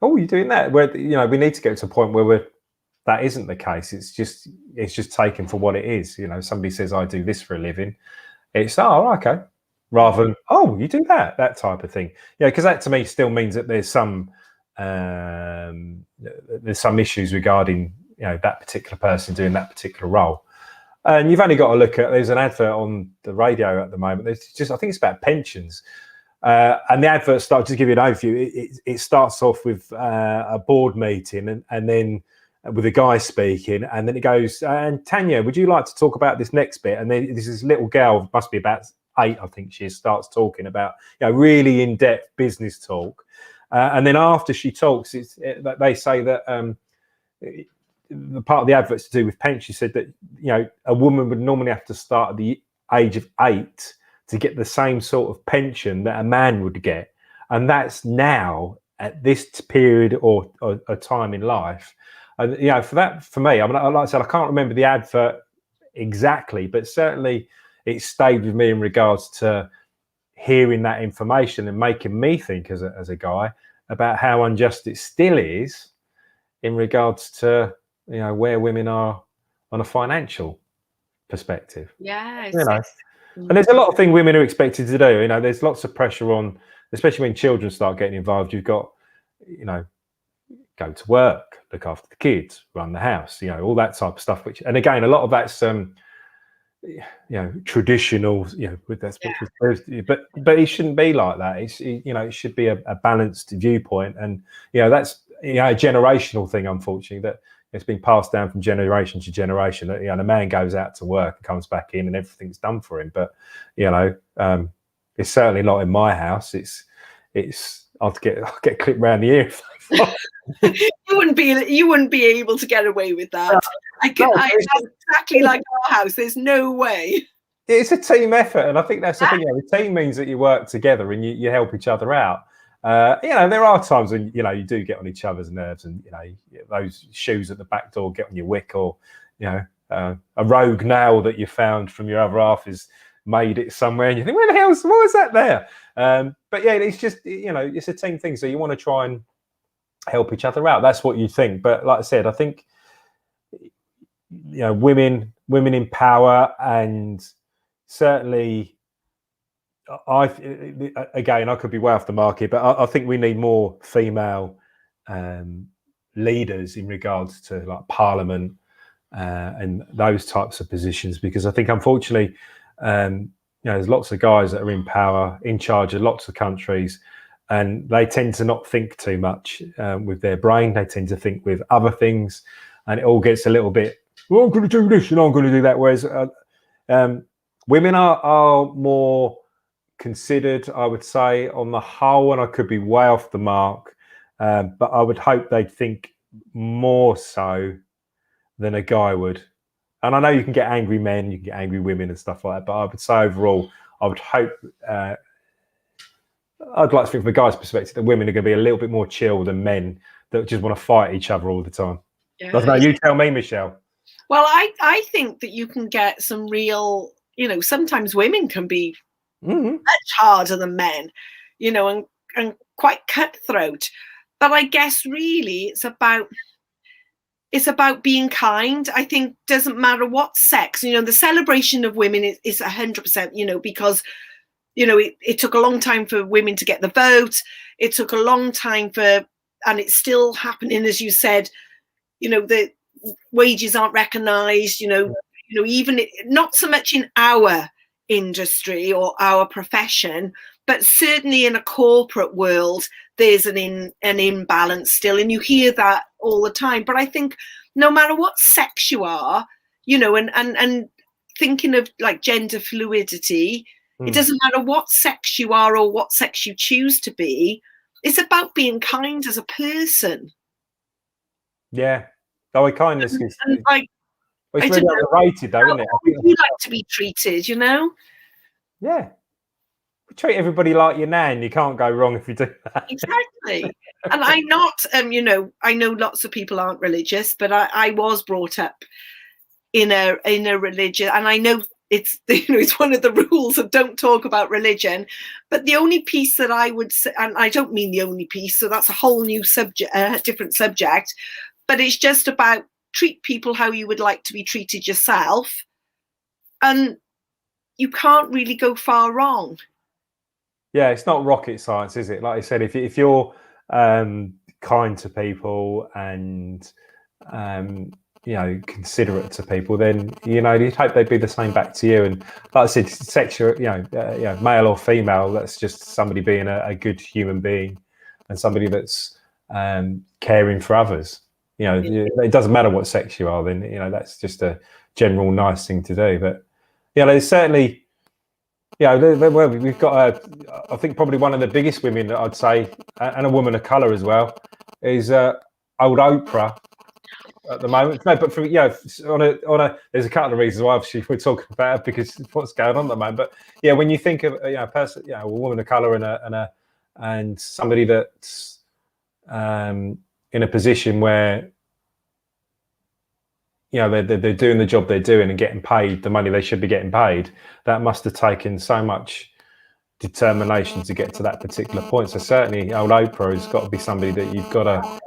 you're doing that, where we need to get to a point where that isn't the case. It's just taken for what it is. Somebody says I do this for a living, it's okay, rather than you do that type of thing. Because that to me still means that there's some issues regarding that particular person doing that particular role. And you've only got to look at, there's an advert on the radio at the moment. There's I think it's about pensions. And the advert starts, to give you an overview, it starts off with a board meeting and then with a guy speaking, and then it goes, and Tanya, would you like to talk about this next bit? And then this little girl, must be about 8, I think she is, starts talking about really in-depth business talk. And then after she talks, they say that the part of the adverts to do with pension said that a woman would normally have to start at the age of 8 to get the same sort of pension that a man would get, and that's now at this period or a time in life. And for me, I mean, like I said, I can't remember the advert exactly, but certainly it stayed with me in regards to hearing that information and making me think as a guy about how unjust it still is in regards to where women are on a financial perspective. Yeah, and there's a lot of things women are expected to do. There's lots of pressure on, especially when children start getting involved. You've got go to work, look after the kids, run the house, all that type of stuff, which, and again, a lot of that's traditional, but it shouldn't be like that. It should be a balanced viewpoint, and that's a generational thing, unfortunately, that it's been passed down from generation to generation. That the man goes out to work and comes back in and everything's done for him. But it's certainly not in my house. I'll get clipped round the ear. You wouldn't be able to get away with that. Exactly like our house. There's no way. It's a team effort, and I think that's the thing. The team means that you work together and you help each other out. There are times when you do get on each other's nerves, and those shoes at the back door get on your wick, or a rogue nail that you found from your other half is made it somewhere, and you think, where the hell was that there? But it's just it's a team thing, so you want to try and help each other out. That's what you think. But like I said, I think women in power, and certainly Again, I could be way off the market, but I think we need more female leaders in regards to like Parliament and those types of positions, because I think unfortunately, there's lots of guys that are in power, in charge of lots of countries, and they tend to not think too much with their brain. They tend to think with other things, and it all gets a little bit, well, I'm going to do this and I'm going to do that. Whereas women are more considered, I would say, on the whole, and I could be way off the mark, but I would hope they'd think more so than a guy would. And I know you can get angry men, you can get angry women and stuff like that, but I would say overall, I would hope, I'd like to think from a guy's perspective that women are going to be a little bit more chill than men that just want to fight each other all the time. Yeah. I don't know, you tell me, Michelle. Well, I think that you can get some real, sometimes women can be much harder than men, and quite cutthroat. But I guess really it's about being kind. I think doesn't matter what sex, the celebration of women is 100%, because, it took a long time for women to get the vote. It took a long time and it's still happening, as you said, the wages aren't recognized, even not so much in our industry or our profession, but certainly in a corporate world, there's an imbalance still, and you hear that all the time. But I think no matter what sex you are, and thinking of like gender fluidity, it doesn't matter what sex you are or what sex you choose to be. It's about being kind as a person. Yeah. Oh, kindness is like, it's really underrated, though, isn't it? You like to be treated, Yeah. Treat everybody like your nan. You can't go wrong if you do that. Exactly. And I'm not, I know lots of people aren't religious, but I was brought up in a religion, and I know it's one of the rules of don't talk about religion. But the only piece that I would say, and I don't mean the only piece, so that's a whole new subject, different subject, but it's just about treat people how you would like to be treated yourself, and you can't really go far wrong. Yeah, it's not rocket science, is it? Like I said, if you're kind to people and considerate to people, then you'd hope they'd be the same back to you. And like I said, sexual, male or female, that's just somebody being a good human being and somebody that's caring for others. It doesn't matter what sex you are. Then that's just a general nice thing to do. But there's certainly. Yeah, we've got, I think, probably one of the biggest women that I'd say, and a woman of colour as well, is old Oprah at the moment. No, but there's a couple of reasons why obviously we're talking about her, because what's going on at the moment. But yeah, when you think of a person, a woman of colour and somebody that's in a position where they're doing the job they're doing and getting paid the money they should be getting paid, that must have taken so much determination to get to that particular point. So certainly old Oprah has got to be somebody that you've got to,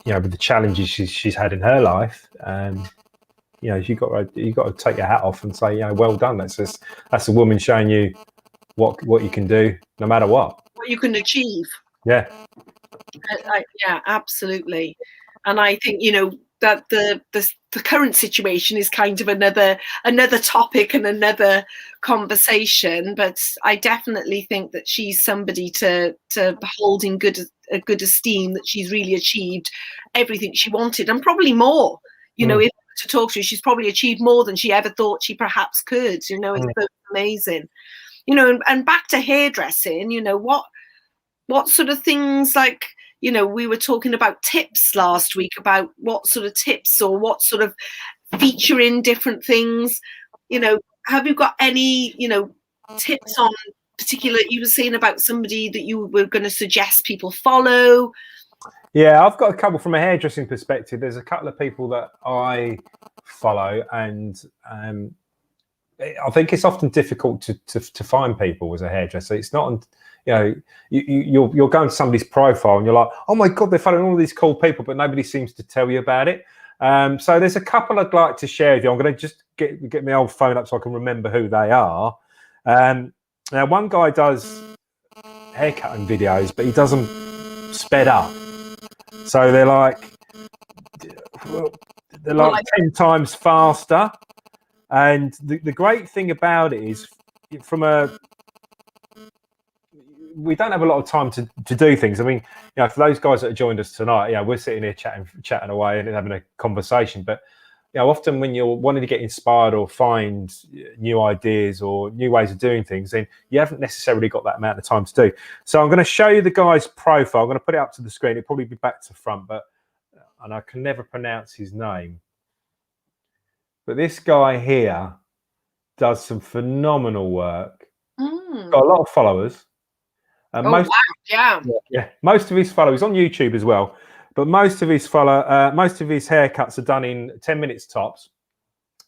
with the challenges she's had in her life, you've got to take your hat off and say, well done. That's a woman showing you what you can do no matter what you can achieve. Yeah. Yeah, absolutely. And I think, that the current situation is kind of another topic and another conversation, but I definitely think that she's somebody to hold in good esteem, that she's really achieved everything she wanted and probably more. If to talk to her, she's probably achieved more than she ever thought she perhaps could. It's amazing. And back to hairdressing, what sort of things, like, we were talking about tips last week about what sort of tips or what sort of featuring different things. Have you got any, tips on particular? You were saying about somebody that you were going to suggest people follow. Yeah, I've got a couple from a hairdressing perspective. There's a couple of people that I follow, and I think it's often difficult to find people as a hairdresser. It's not. You're going to somebody's profile and you're like, oh my God, they're following all these cool people, but nobody seems to tell you about it. So there's a couple I'd like to share with you. I'm going to just get my old phone up so I can remember who they are. Now, one guy does haircutting videos, but he does them sped up. So they're like 10 times faster. And the great thing about it is, we don't have a lot of time to do things. I mean, for those guys that have joined us tonight, we're sitting here chatting away and having a conversation. But often when you're wanting to get inspired or find new ideas or new ways of doing things, then you haven't necessarily got that amount of time to do. So I'm going to show you the guy's profile. I'm going to put it up to the screen. It'll probably be back to front, and I can never pronounce his name. But this guy here does some phenomenal work. Got a lot of followers. Most of his followers on YouTube as well. But most of his haircuts are done in 10 minutes tops,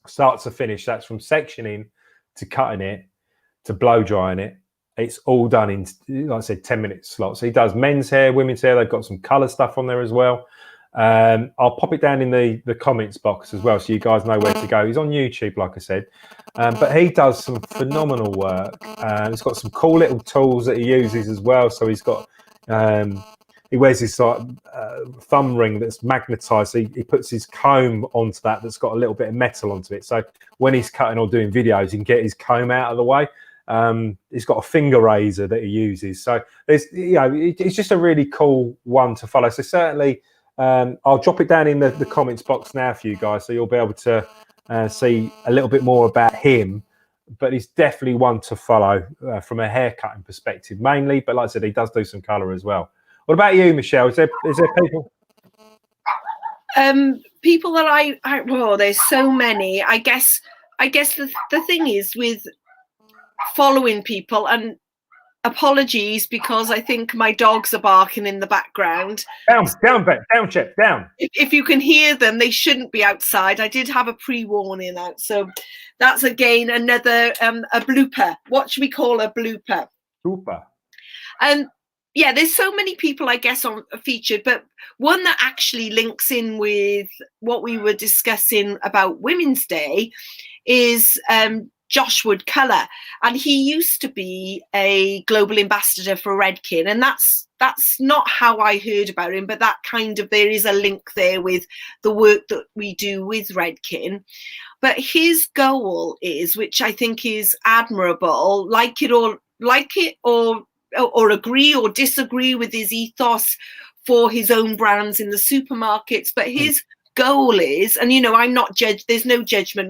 start to finish. That's from sectioning to cutting it to blow drying it. It's all done in, like I said, 10-minute slots. So he does men's hair, women's hair. They've got some colour stuff on there as well. I'll pop it down in the comments box as well, so you guys know where to go. He's on YouTube, like I said, but he does some phenomenal work. He's got some cool little tools that he uses as well. So he's got he wears this thumb ring that's magnetized. So he puts his comb onto that's got a little bit of metal onto it. So when he's cutting or doing videos, he can get his comb out of the way. He's got a finger razor that he uses. So there's, it's just a really cool one to follow. So certainly, I'll drop it down in the comments box now for you guys, so you'll be able to see a little bit more about him. But he's definitely one to follow from a haircutting perspective mainly. But like I said, he does do some colour as well. What about you, Michelle? Is there people? People that there's so many. I guess the thing is with following people, and apologies because I think my dogs are barking in the background. Down, Chip, down. If you can hear them, they shouldn't be outside. I did have a pre-warning out, so that's again another a blooper. What should we call a blooper? Blooper. Yeah, there's so many people, I guess, on featured, but one that actually links in with what we were discussing about Women's Day is Josh Wood Colour, and he used to be a global ambassador for Redken, and that's not how I heard about him, but that there is a link there with the work that we do with Redken. But his goal is, which I think is admirable, like it or agree or disagree with his ethos for his own brands in the supermarkets, but his goal is, and I'm not judged, there's no judgment,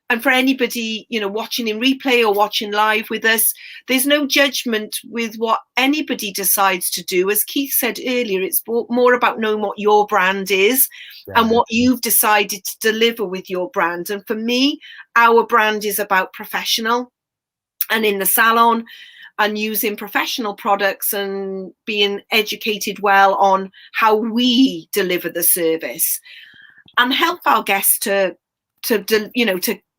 and for anybody watching in replay or watching live with us, there's no judgment with what anybody decides to do. As Keith said earlier, it's more about knowing what your brand is and what you've decided to deliver with your brand. And for me, our brand is about professional, and in the salon and using professional products and being educated well on how we deliver the service and help our guests to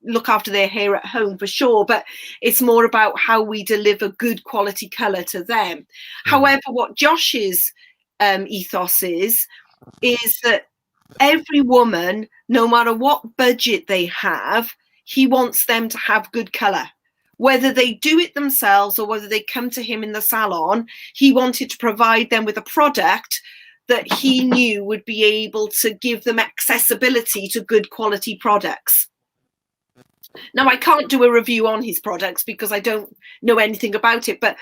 look after their hair at home for sure, but it's more about how we deliver good quality color to them. However, what Josh's ethos is that every woman, no matter what budget they have, he wants them to have good color. Whether they do it themselves or whether they come to him in the salon, he wanted to provide them with a product that he knew would be able to give them accessibility to good quality products. Now, I can't do a review on his products because I don't know anything about it, but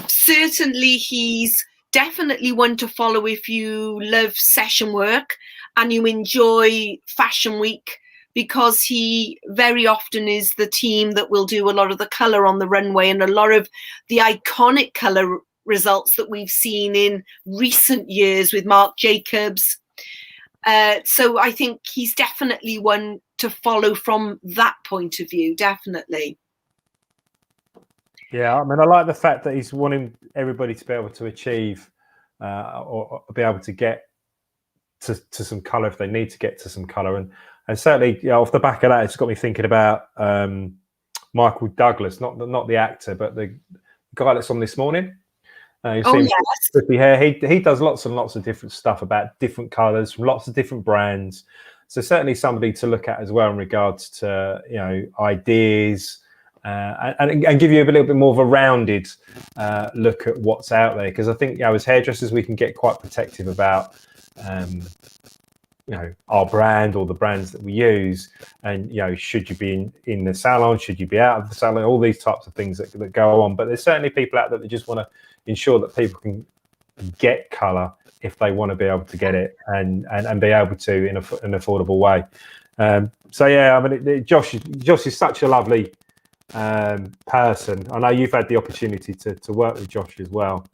certainly he's definitely one to follow if you love session work and you enjoy Fashion Week, because he very often is the team that will do a lot of the colour on the runway and a lot of the iconic colour results that we've seen in recent years with Marc Jacobs. So I think he's definitely one to follow from that point of view, definitely. Yeah, I mean, I like the fact that he's wanting everybody to be able to achieve or be able to get to some colour if they need to get to some colour. And certainly, off the back of that, it's got me thinking about Michael Douglas, not the actor, but the guy that's on This Morning. Yes. Hair. He does lots and lots of different stuff about different colours from lots of different brands. So certainly somebody to look at as well in regards to ideas and give you a little bit more of a rounded look at what's out there. Because I think, as hairdressers, we can get quite protective about our brand or the brands that we use, and should you be in the salon, should you be out of the salon, all these types of things that go on. But there's certainly people out there that just want to ensure that people can get colour if they want to be able to get it and be able to in an affordable way. So yeah, I mean, Josh is such a lovely person. I know you've had the opportunity to work with Josh as well,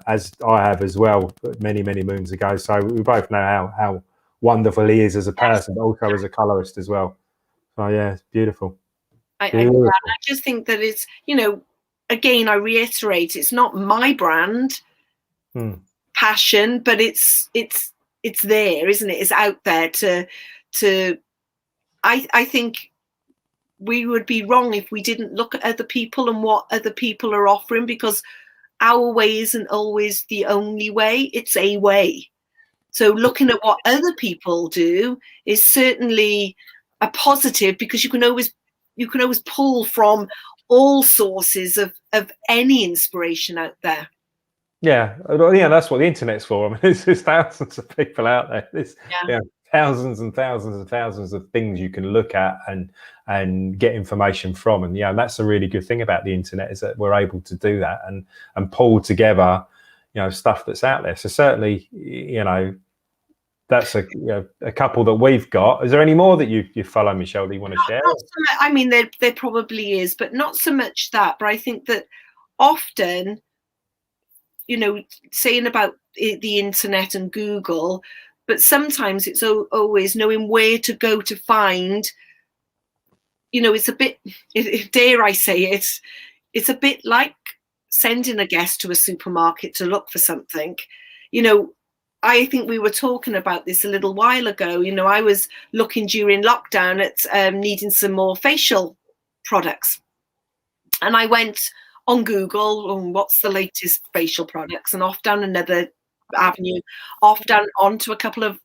as I have as well, many moons ago. So we both know how wonderful he is as a person, but also as a colorist as well. So yeah, it's beautiful. I just think that it's, again, I reiterate, it's not my brand passion, but it's there, isn't it? It's out there to. I think we would be wrong if we didn't look at other people and what other people are offering, because our way isn't always the only way. It's a way. So looking at what other people do is certainly a positive, because you can always pull from all sources of any inspiration out there. Yeah, that's what the internet's for. I mean, there's thousands of people out there. There's thousands and thousands and thousands of things you can look at and get information from. And that's a really good thing about the internet, is that we're able to do that and pull together, stuff that's out there. So certainly, that's a couple that we've got. Is there any more that you follow, Michelle, that you want to share? I mean, there probably is, but not so much that. But I think that often, saying about the internet and Google, but sometimes it's always knowing where to go to find, it's a bit, dare I say it, it's a bit like sending a guest to a supermarket to look for something. I think we were talking about this a little while ago. I was looking during lockdown at needing some more facial products. And I went on Google, what's the latest facial products, and off down another avenue, off down onto a couple of,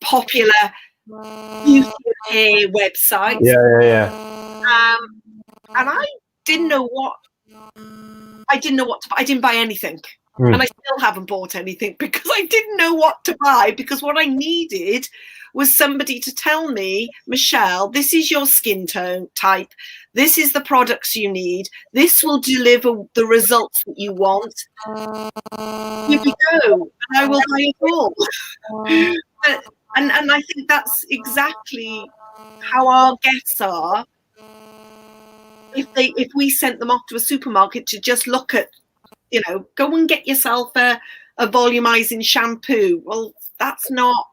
popular beauty hair websites. Yeah. And I didn't know what to buy. I didn't buy anything. And I still haven't bought anything because I didn't know what to buy, because what I needed was somebody to tell me, Michelle, this is your skin tone type. This is the products you need. This will deliver the results that you want. Here we go. And I will buy it all. And I think that's exactly how our guests are. If we sent them off to a supermarket to just look at, go and get yourself a volumizing shampoo. Well, that's not.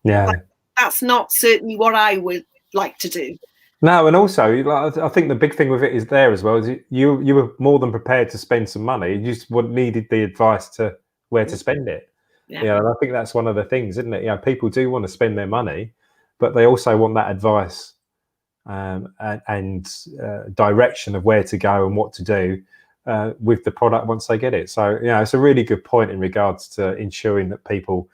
Yeah. That's not certainly what I would like to do. No, and also, I think the big thing with it is there as well, is you were more than prepared to spend some money. You just needed the advice to where to spend it. Yeah. And I think that's one of the things, isn't it? People do want to spend their money, but they also want that advice and direction of where to go and what to do with the product once they get it. So, it's a really good point in regards to ensuring that people,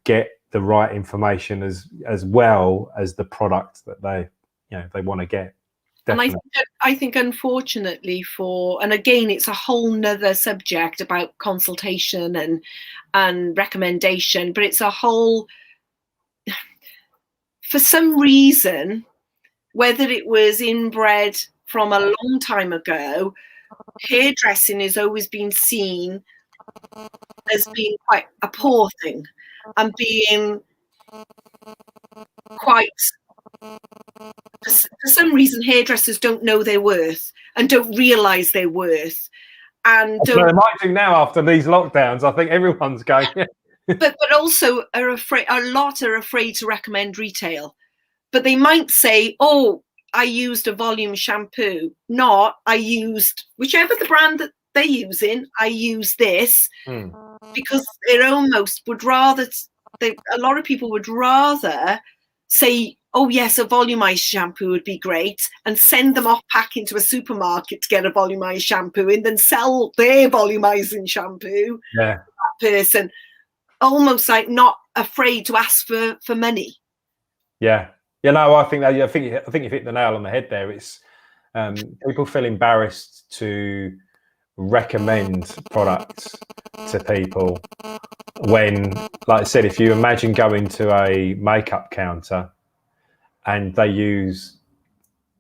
get the right information as well as the product that they want to get. Definitely. And I think unfortunately and again, it's a whole nother subject about consultation and recommendation, but it's a whole, for some reason, whether it was inbred from a long time ago, hairdressing has always been seen as being quite a poor thing and being quite, for some reason, hairdressers don't know their worth and don't realise their worth. And they might do now after these lockdowns. I think everyone's going. but also are afraid. A lot are afraid to recommend retail, but they might say, "Oh, I used a volume shampoo." Not, I used whichever the brand that they're using. I use this because it almost would rather. A lot of people would rather say, "Oh yes, a volumized shampoo would be great," and send them off pack into a supermarket to get a volumized shampoo and then sell their volumizing shampoo to that person, almost like not afraid to ask for money. Yeah. You know, I think you've hit the nail on the head there. It's people feel embarrassed to recommend products to people when, like I said, if you imagine going to a makeup counter and they use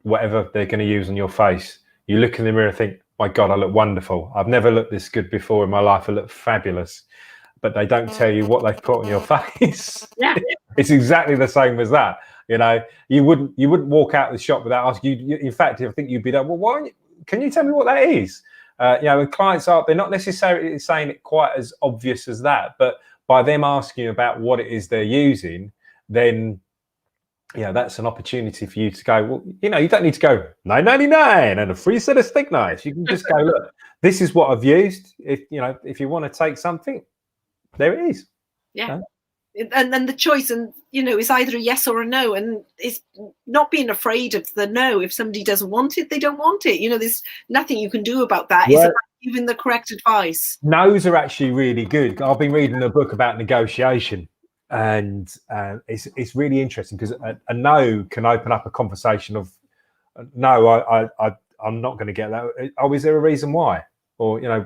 whatever they're going to use on your face, you look in the mirror and think, my God, I look wonderful. I've never looked this good before in my life. I look fabulous. But they don't tell you what they've put on your face. Yeah. It's exactly the same as that. You know, you wouldn't walk out of the shop without asking you. In fact, I think you'd be like, well, why? Can you tell me what that is? You know, and clients they're not necessarily saying it quite as obvious as that, but by them asking you about what it is they're using, then, you know, that's an opportunity for you to go, well, you know, you don't need to go $9.99 and a free set of stick knives. You can just go, look, this is what I've used. If you want to take something, there it is. Yeah. And then the choice, and you know, is either a yes or a no, and it's not being afraid of the no. If somebody doesn't want it, they don't want it. You know, there's nothing you can do about that. It's about giving the correct advice. No's are actually really good. I've been reading a book about negotiation, and it's really interesting because a no can open up a conversation of, no, I'm not going to get that. Oh, is there a reason why? Or, you know,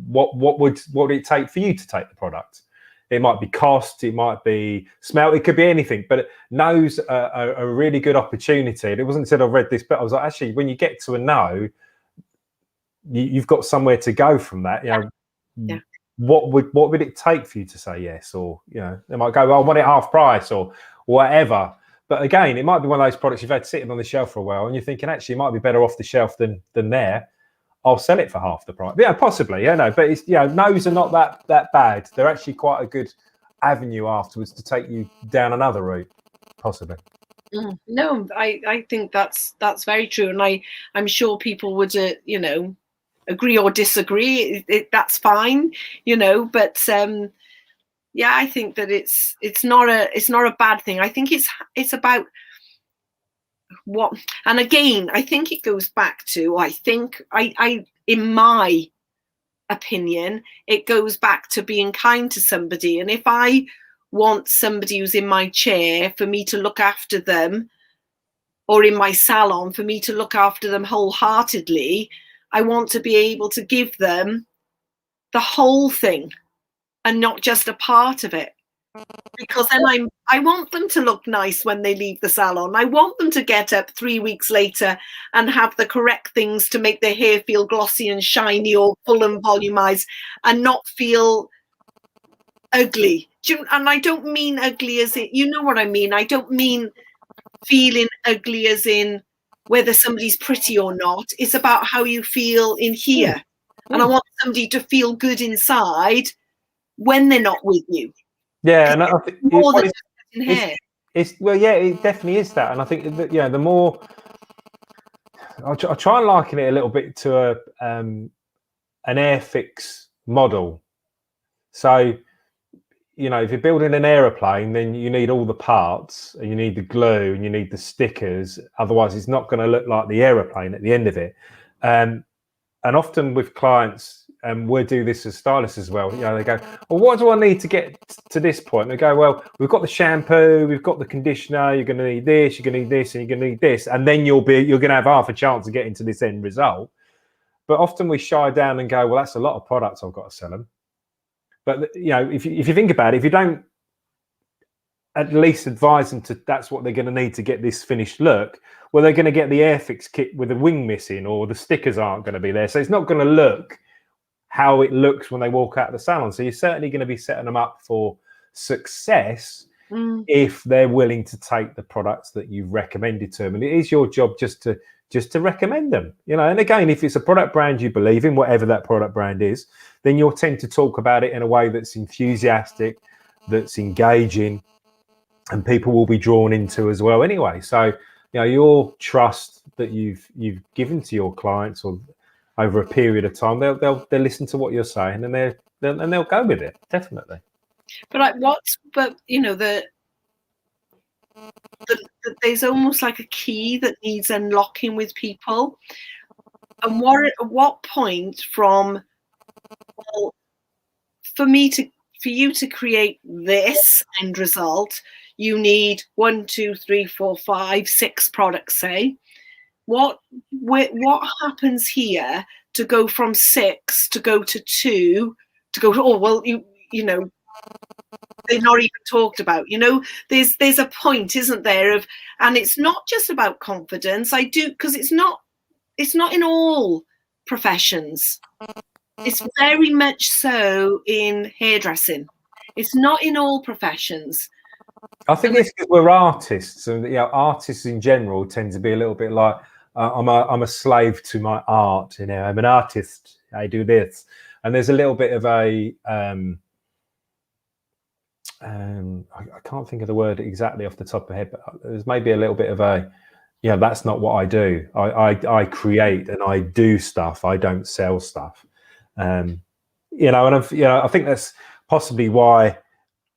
what would it take for you to take the product? It might be cost, it might be smell, it could be anything. But no's a really good opportunity. And it wasn't until I read this, but I was like, actually, when you get to a no, you've got somewhere to go from that. You know, yeah. What would it take for you to say yes? Or, you know, they might go, well, I want it half price or whatever. But again, it might be one of those products you've had sitting on the shelf for a while, and you're thinking, actually, it might be better off the shelf than there. I'll sell it for half the price. Yeah, possibly. Yeah, no, but it's, you know, no's are not that bad. They're actually quite a good avenue afterwards to take you down another route, possibly. No, I think that's very true, and I'm sure people would you know, agree or disagree. That's fine, you know, but yeah, I think that it's not a bad thing. I think it's about what, and again, I think it goes back to, I in my opinion, it goes back to being kind to somebody. And if I want somebody who's in my chair for me to look after them, or in my salon for me to look after them wholeheartedly, I want to be able to give them the whole thing and not just a part of it. Because then I want them to look nice when they leave the salon. I want them to get up 3 weeks later and have the correct things to make their hair feel glossy and shiny or full and volumized, and not feel ugly. And I don't mean ugly as in, you know what I mean? I don't mean feeling ugly as in whether somebody's pretty or not. It's about how you feel in here. And I want somebody to feel good inside when they're not with you. Yeah, and I think more than just in hair. It's well, yeah, it definitely is that, and I think that, yeah, the more I'll try and liken it a little bit to an Airfix model. So, you know, if you're building an aeroplane, then you need all the parts, and you need the glue, and you need the stickers. Otherwise, it's not going to look like the aeroplane at the end of it. And often with clients, and we'll do this as stylists as well, you know, they go, well, what do I need to get to this point? And they go, well, we've got the shampoo, we've got the conditioner, you're going to need this, you're going to need this, and you're going to need this, and then you're going to have half a chance of getting to this end result. But often we shy down and go, well, that's a lot of products I've got to sell them. But, you know, if you think about it, if you don't at least advise them to, that's what they're going to need to get this finished look, well, they're going to get the Airfix kit with the wing missing, or the stickers aren't going to be there. So it's not going to look how it looks when they walk out of the salon. So you're certainly going to be setting them up for success if they're willing to take the products that you've recommended to them. And it is your job just to recommend them, you know. And again, if it's a product brand you believe in, whatever that product brand is, then you'll tend to talk about it in a way that's enthusiastic, that's engaging, and people will be drawn into as well anyway. So, you know, your trust that you've given to your clients, or over a period of time, they'll listen to what you're saying, and they'll go with it, definitely. But you know, there's almost like a key that needs unlocking with people. And at what point from, well, for you to create this end result, you need 1, 2, 3, 4, 5, 6 products, say. What happens here to go from 6 to go to 2 to go to, oh, well, you know, they're not even talked about, you know. There's a point, isn't there, of, and it's not just about confidence. Because it's not in all professions. It's very much so in hairdressing. It's not in all professions. I think it's because we're artists, and you know, artists in general tend to be a little bit like, I'm a slave to my art. You know, I'm an artist. I do this, and there's a little bit of a I can't think of the word exactly off the top of my head, but there's maybe a little bit of a, yeah, that's not what I do. I create and I do stuff. I don't sell stuff. You know, and I think that's possibly why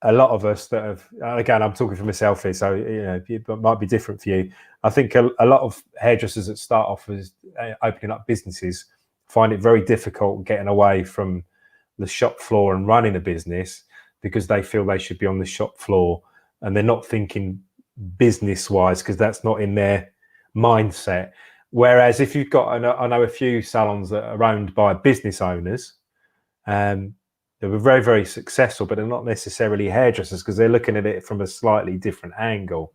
a lot of us that have, again, I'm talking for myself here, so you know, it might be different for you. I think a lot of hairdressers that start off as opening up businesses find it very difficult getting away from the shop floor and running a business, because they feel they should be on the shop floor and they're not thinking business wise, because that's not in their mindset. Whereas if you've got, I know a few salons that are owned by business owners, they were very, very successful, but they're not necessarily hairdressers, because they're looking at it from a slightly different angle,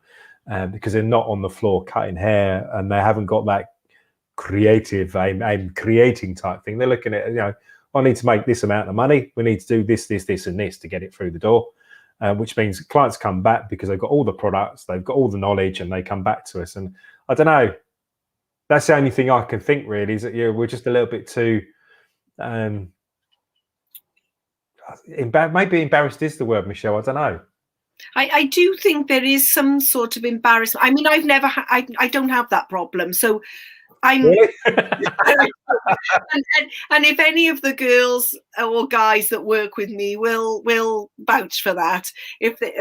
because they're not on the floor cutting hair and they haven't got that creative, I'm creating type thing. They're looking at, you know, I need to make this amount of money. We need to do this, this, this, and this to get it through the door, which means clients come back because they've got all the products, they've got all the knowledge, and they come back to us. And I don't know, that's the only thing I can think really, is that we're just a little bit too, maybe embarrassed is the word, Michelle. I don't know. I do think there is some sort of embarrassment. I mean, I've never, I don't have that problem. So I'm, really? and if any of the girls or guys that work with me will vouch for that. If they,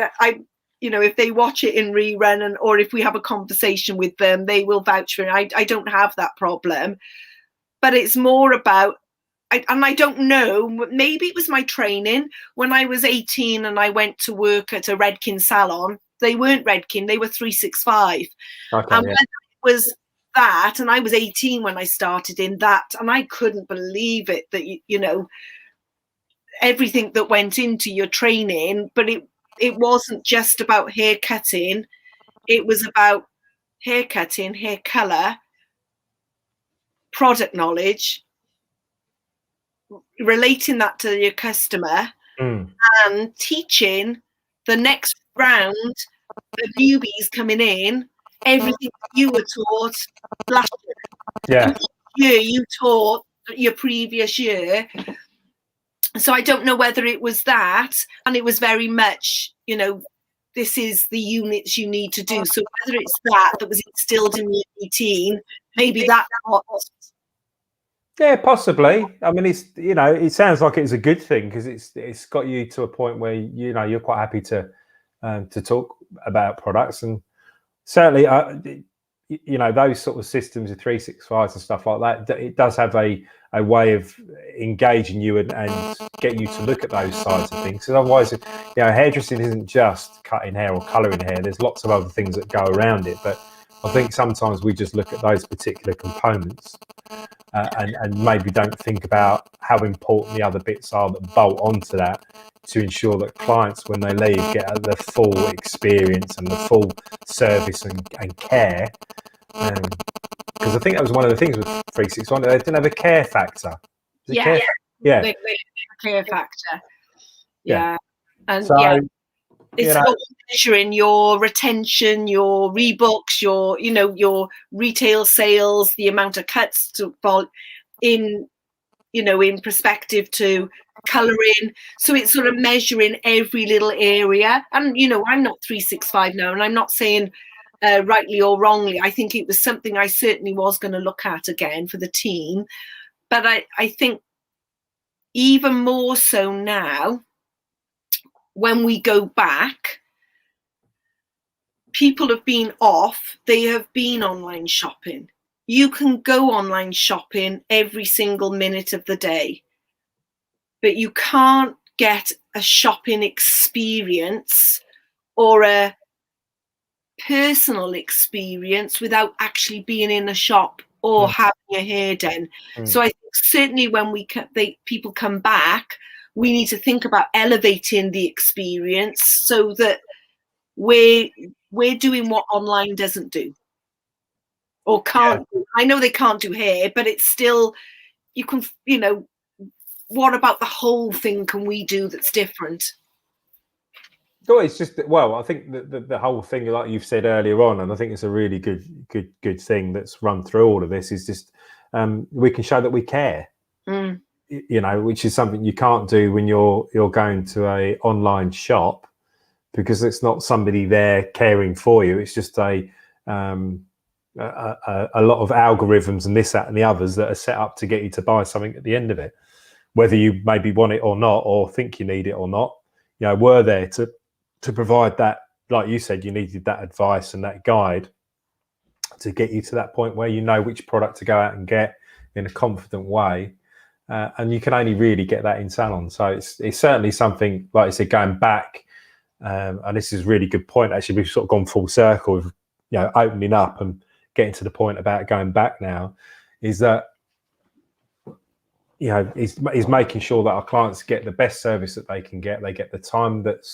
if they watch it in rerun, or if we have a conversation with them, they will vouch for it. I don't have that problem, but it's more about, I don't know, maybe it was my training. When I was 18 and I went to work at a Redken salon, they weren't Redken, they were 365. Okay, and yeah. when it was that, and I was 18 when I started in that, and I couldn't believe it, that you know, everything that went into your training. But it wasn't just about hair cutting, it was about hair cutting, hair color, product knowledge, relating that to your customer, and teaching the next round, the newbies coming in, everything you were taught last year. Yeah, you taught your previous year. So I don't know whether it was that, and it was very much, you know, this is the units you need to do. So whether it's that was instilled in your routine, maybe that's what. Yeah, possibly. I mean, it's, you know, it sounds like it's a good thing, because it's got you to a point where, you know, you're quite happy to talk about products. And certainly, you know, those sort of systems of 365s and stuff like that, it does have a way of engaging you and get you to look at those sides of things. Because otherwise, you know, hairdressing isn't just cutting hair or colouring hair. There's lots of other things that go around it. But I think sometimes we just look at those particular components and maybe don't think about how important the other bits are that bolt onto that, to ensure that clients, when they leave, get the full experience and the full service and care. Because I think that was one of the things with 365, they didn't have a care factor. Yeah. Care factor. Yeah. And so, yeah, it's about measuring your retention, your rebooks, your, you know, your retail sales, the amount of cuts to in, you know, in perspective to colouring. So it's sort of measuring every little area. And, you know, I'm not 365 now, and I'm not saying rightly or wrongly. I think it was something I certainly was going to look at again for the team. But I think even more so now, when we go back, people have been off, they have been online shopping. You can go online shopping every single minute of the day, but you can't get a shopping experience or a personal experience without actually being in a shop or having a hair done. So I think certainly when people come back, we need to think about elevating the experience so that we're doing what online doesn't do or can't do. I know they can't do hair, but it's still, you can, what about the whole thing can we do that's different? So it's just, well, I think the whole thing, like you've said earlier on, and I think it's a really good thing that's run through all of this, is just we can show that we care, which is something you can't do when you're going to a online shop, because it's not somebody there caring for you. It's just a lot of algorithms and this, that, and the others that are set up to get you to buy something at the end of it, whether you maybe want it or not, or think you need it or not. We're there to provide that, like you said, you needed that advice and that guide to get you to that point where you know which product to go out and get in a confident way. And you can only really get that in salon. So it's certainly something, like I said, going back, and this is a really good point. Actually, we've sort of gone full circle with, opening up and getting to the point about going back now, is that, is making sure that our clients get the best service that they can get. They get the time that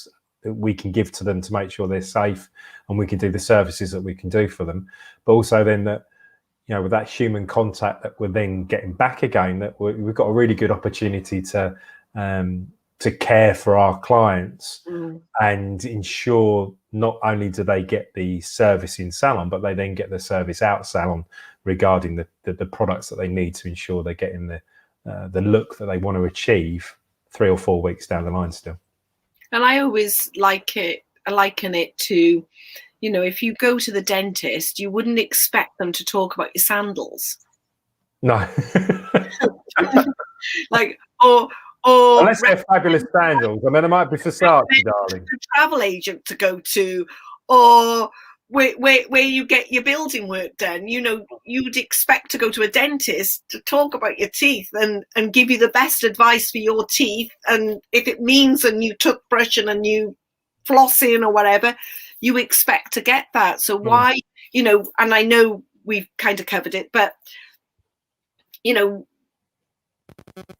we can give to them to make sure they're safe, and we can do the services that we can do for them. But also then that, with that human contact that we're then getting back again, that we've got a really good opportunity to care for our clients and ensure not only do they get the service in salon, but they then get the service out salon regarding the products that they need to ensure they're getting the look that they want to achieve 3 or 4 weeks down the line still. And I always liken it to, if you go to the dentist, you wouldn't expect them to talk about your sandals. No. or unless they're fabulous sandals. I mean, it might be Versace, darling. A travel agent to go to, or where you get your building work done. You'd expect to go to a dentist to talk about your teeth and give you the best advice for your teeth. And if it means a new toothbrush and a new flossing or whatever, you expect to get that. So why, and I know we've kind of covered it, but,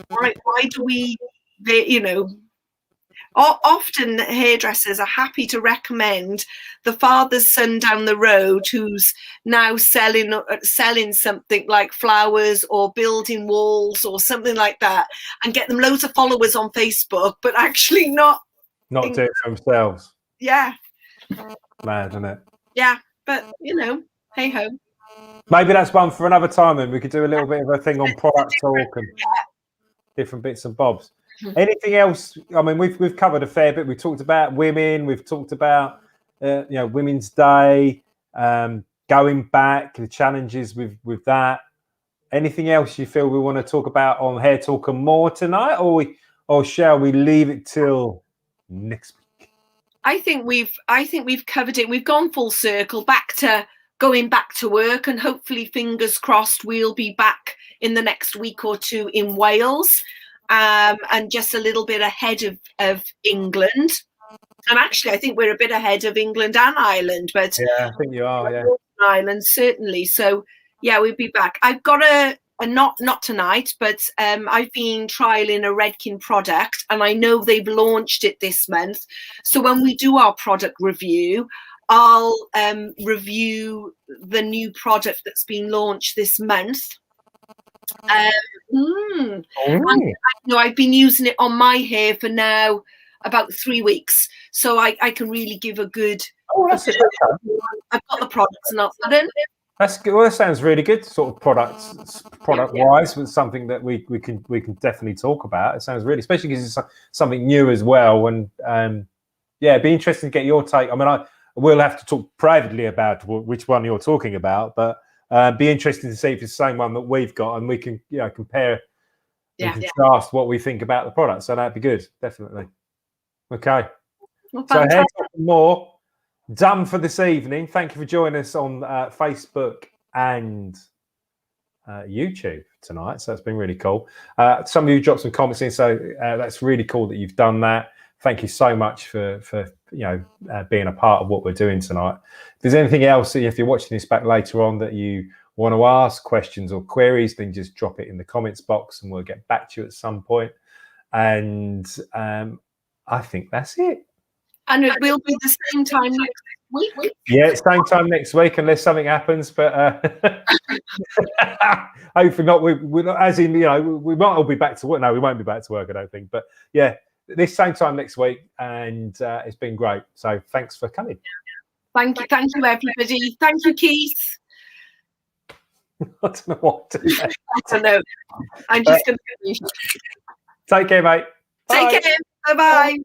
why do we, often hairdressers are happy to recommend the father's son down the road who's now selling something like flowers or building walls or something like that, and get them loads of followers on Facebook, but actually not do it for themselves. Yeah. Mad, isn't it? Yeah, but hey ho. Maybe that's one for another time, and we could do a little bit of a thing on product talk and different bits and bobs. Anything else? I mean, we've covered a fair bit. We talked about women. We've talked about Women's Day, going back, the challenges with that. Anything else you feel we want to talk about on Hair Talk and More tonight, or shall we leave it till next week? I think we've covered it. We've gone full circle back to going back to work, and hopefully, fingers crossed, we'll be back in the next week or two in Wales. And just a little bit ahead of England. And actually, I think we're a bit ahead of England and Ireland. But yeah, I think you are. Yeah, Ireland certainly. So yeah, we'll be back. I've got a not tonight, but I've been trialing a Redken product, and I know they've launched it this month. So when we do our product review, I'll review the new product that's been launched this month. I've been using it on my hair for now about 3 weeks, so I can really give a good. That's it. I've got the products and I don't. That's good. Well, that sounds really good. Sort of product wise, with something that we can definitely talk about. It sounds really, especially because it's something new as well. And it'd be interesting to get your take. I mean, I will have to talk privately about which one you're talking about, but. Be interesting to see if it's the same one that we've got, and we can compare and contrast what we think about the product. So that'd be good, definitely. Okay. Well, so Hair Talk and More done for this evening. Thank you for joining us on Facebook and YouTube tonight. So that's been really cool. Some of you dropped some comments in, so that's really cool that you've done that. Thank you so much for being a part of what we're doing tonight. If there's anything else, if you're watching this back later on that you want to ask, questions or queries, then just drop it in the comments box and we'll get back to you at some point. And I think that's it. And it will be the same time next week. Yeah, same time next week, unless something happens. But hopefully not. We're not, as in, we might all be back to work. No, we won't be back to work, I don't think. But yeah, this same time next week, and it's been great. So thanks for coming. Thank you, everybody. Thank you, Keith. I don't know what to say. I don't know. I'm just going to finish. Take care, mate. Take care. Bye-bye.